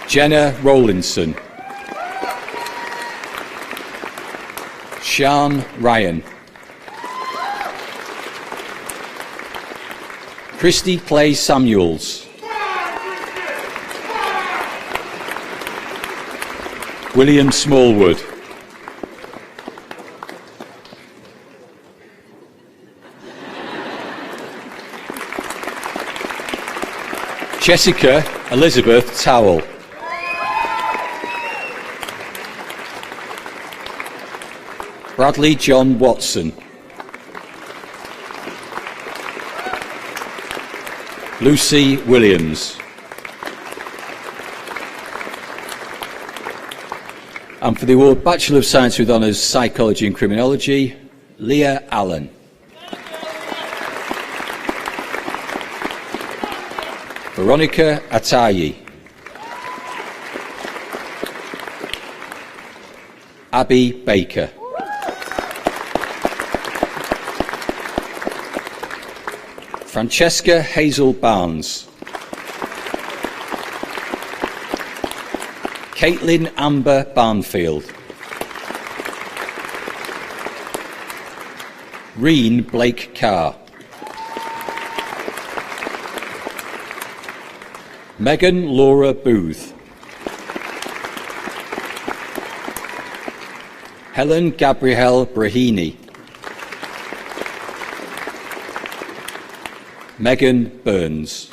Jenna Rowlinson. Sian Ryan. Christy Clay Samuels. William Smallwood. Jessica Elizabeth Towell. Bradley John Watson. Lucy Williams. And for the award Bachelor of Science with Honours, Psychology and Criminology, Leah Allen. Veronica Atayi. Abby Baker. Francesca Hazel Barnes. Caitlin Amber Barnfield. Reen Blake Carr. Megan Laura Booth. Helen Gabrielle Brahini. Megan Burns.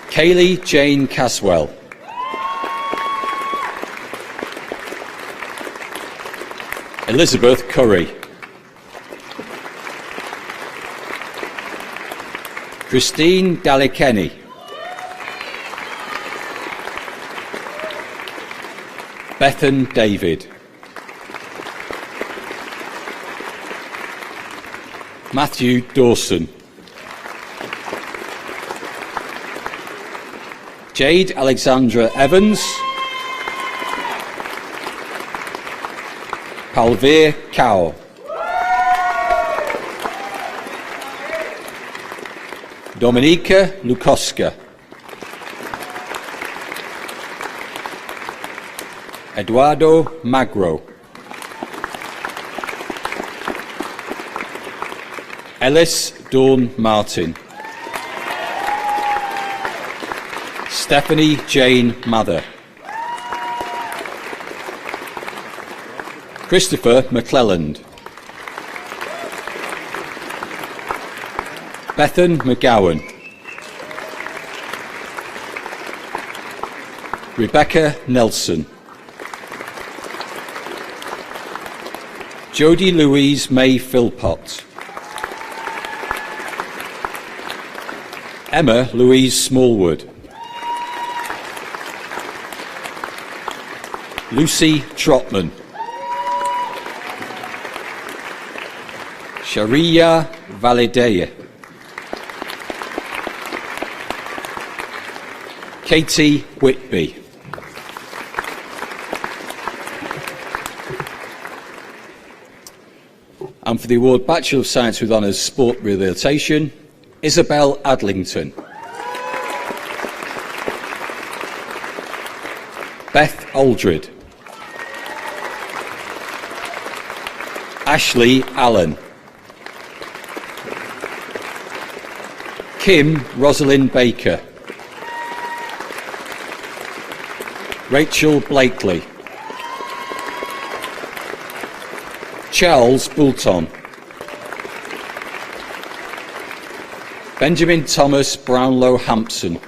Kaylee Jane Caswell. Elizabeth Curry. Christine Dalekeni. Bethan David. Matthew Dawson. Jade Alexandra Evans. Palveer Kaur. Dominika Lukoska. Eduardo Magro. Ellis Dawn Martin. Stephanie Jane Mather. Christopher McClelland. Bethan McGowan. Rebecca Nelson. Jodie Louise May Philpott. Emma Louise Smallwood. Lucy Trotman. Sharia Validea. Katie Whitby. And for the award Bachelor of Science with Honours Sport Rehabilitation, Isabel Adlington. Beth Aldred. Ashley Allen. Kim Rosalind Baker. Rachel Blakely. Charles Boulton. Benjamin Thomas Brownlow Hampson.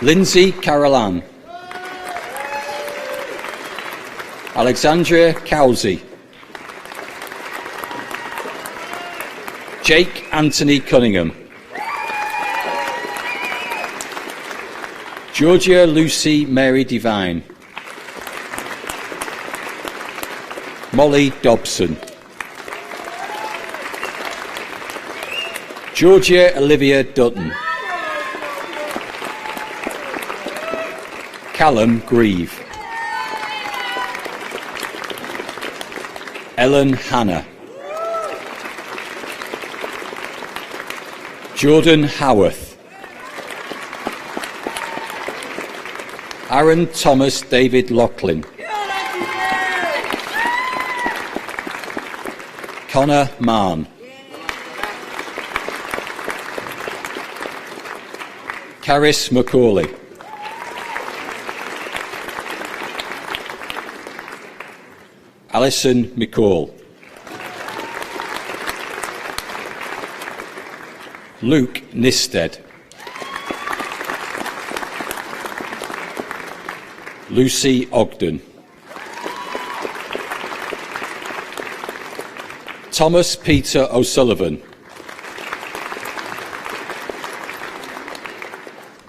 Lindsay Carolan. Alexandria Cowsey. Jake Anthony Cunningham. Georgia Lucy Mary Devine. Molly Dobson. Georgia Olivia Dutton. Callum Grieve. Ellen Hanna. Jordan Howarth. Aaron Thomas David Loughlin. Connor Mann. Caris McCauley. Alison McCall. Luke Nisted. Lucy Ogden. Thomas Peter O'Sullivan.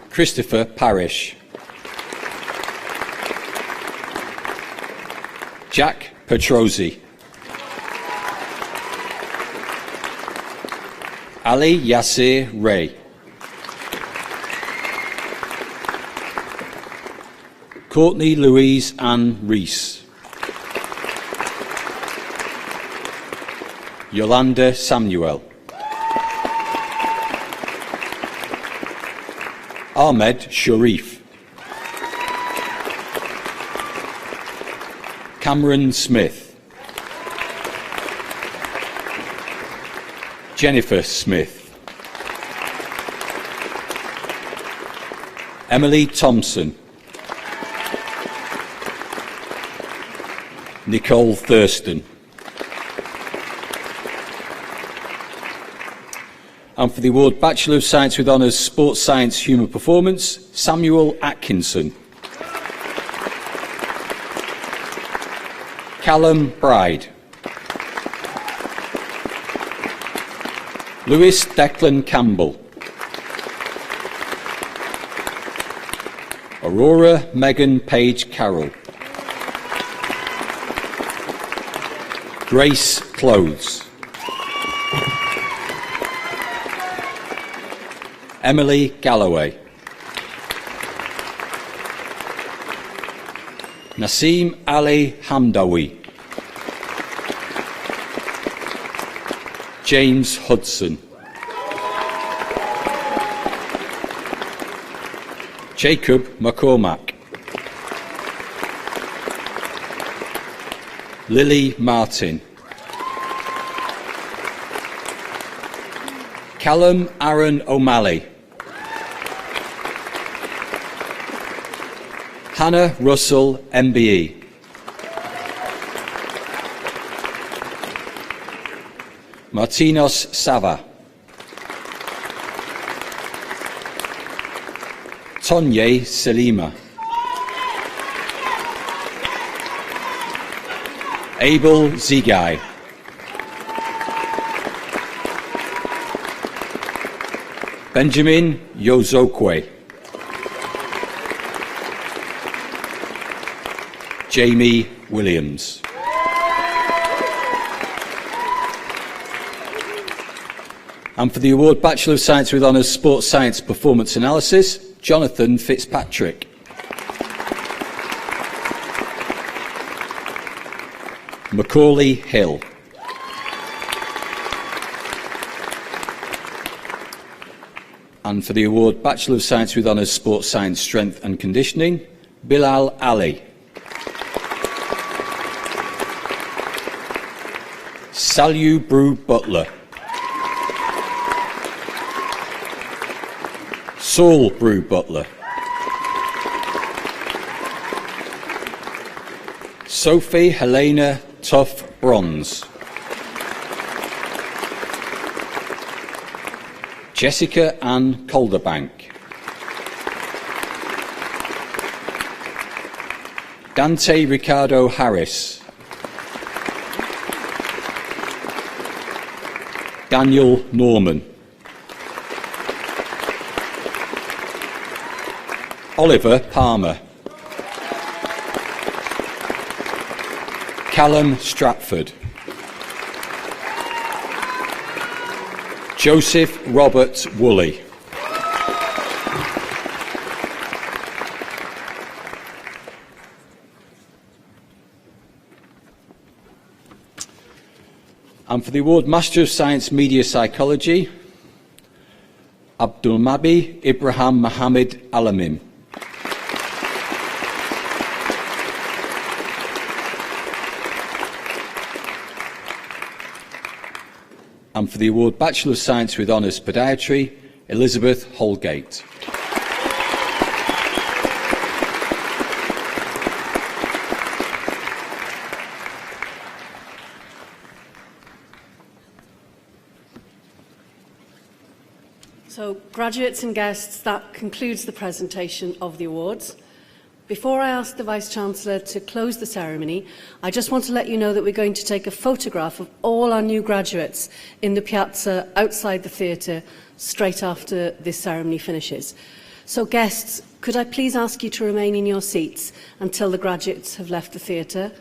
Christopher Parish. Jack Petrozzi. Ali Yasser Ray. Courtney Louise Ann Rees. Yolanda Samuel. Ahmed Sharif. Cameron Smith. Jennifer Smith. Emily Thompson. Nicole Thurston. And for the award Bachelor of Science with Honours Sports Science Human Performance, Samuel Atkinson. Callum Bride. Lewis Declan Campbell. Aurora Megan Page Carroll. Grace Clothes. Emily Galloway. Naseem Ali Hamdawi. James Hudson. Jacob McCormack. Lily Martin. Callum Aaron O'Malley. Hannah Russell, MBE. Martinos Sava. Tonye Selima. Abel Zigai. Benjamin Yozokwe. Jamie Williams. And for the award Bachelor of Science with Honours Sports Science Performance Analysis, Jonathan Fitzpatrick. Macaulay Hill. And for the award Bachelor of Science with Honours Sports Science Strength and Conditioning, Bilal Ali. Salyu Brew Butler. Saul Brew Butler. Sophie Helena Tough Bronze. Jessica Ann Calderbank. Dante Ricardo Harris. Daniel Norman. Oliver Palmer. Callum Stratford. Joseph Robert Woolley. And for the award Master of Science Media Psychology, Abdulmabi Ibrahim Mohammed Alamin. And for the award Bachelor of Science with Honours Podiatry, Elizabeth Holgate. So, graduates and guests, that concludes the presentation of the awards. Before I ask the Vice-Chancellor to close the ceremony, I just want to let you know that we're going to take a photograph of all our new graduates in the piazza outside the theatre straight after this ceremony finishes. So, guests, could I please ask you to remain in your seats until the graduates have left the theatre?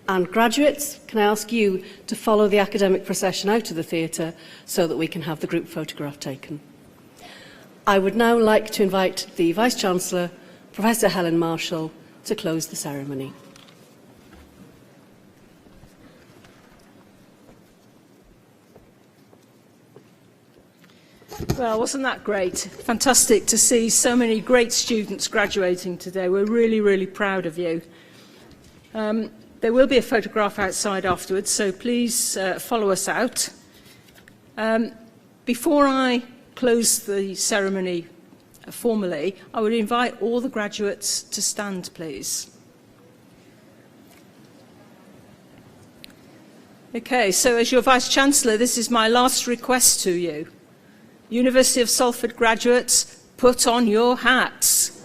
And graduates, can I ask you to follow the academic procession out of the theatre so that we can have the group photograph taken? I would now like to invite the Vice-Chancellor, Professor Helen Marshall, to close the ceremony. Well, wasn't that great? Fantastic to see so many great students graduating today. We're really, really proud of you. There will be a photograph outside afterwards, so please follow us out. Before I close the ceremony formally, I would invite all the graduates to stand, please. Okay, so as your Vice-Chancellor, this is my last request to you. University of Salford graduates, put on your hats.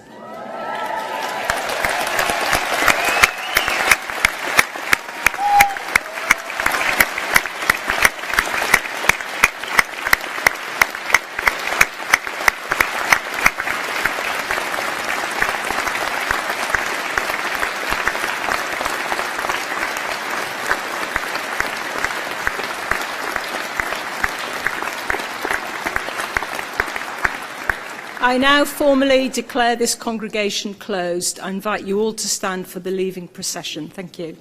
I now formally declare this congregation closed. I invite you all to stand for the leaving procession. Thank you.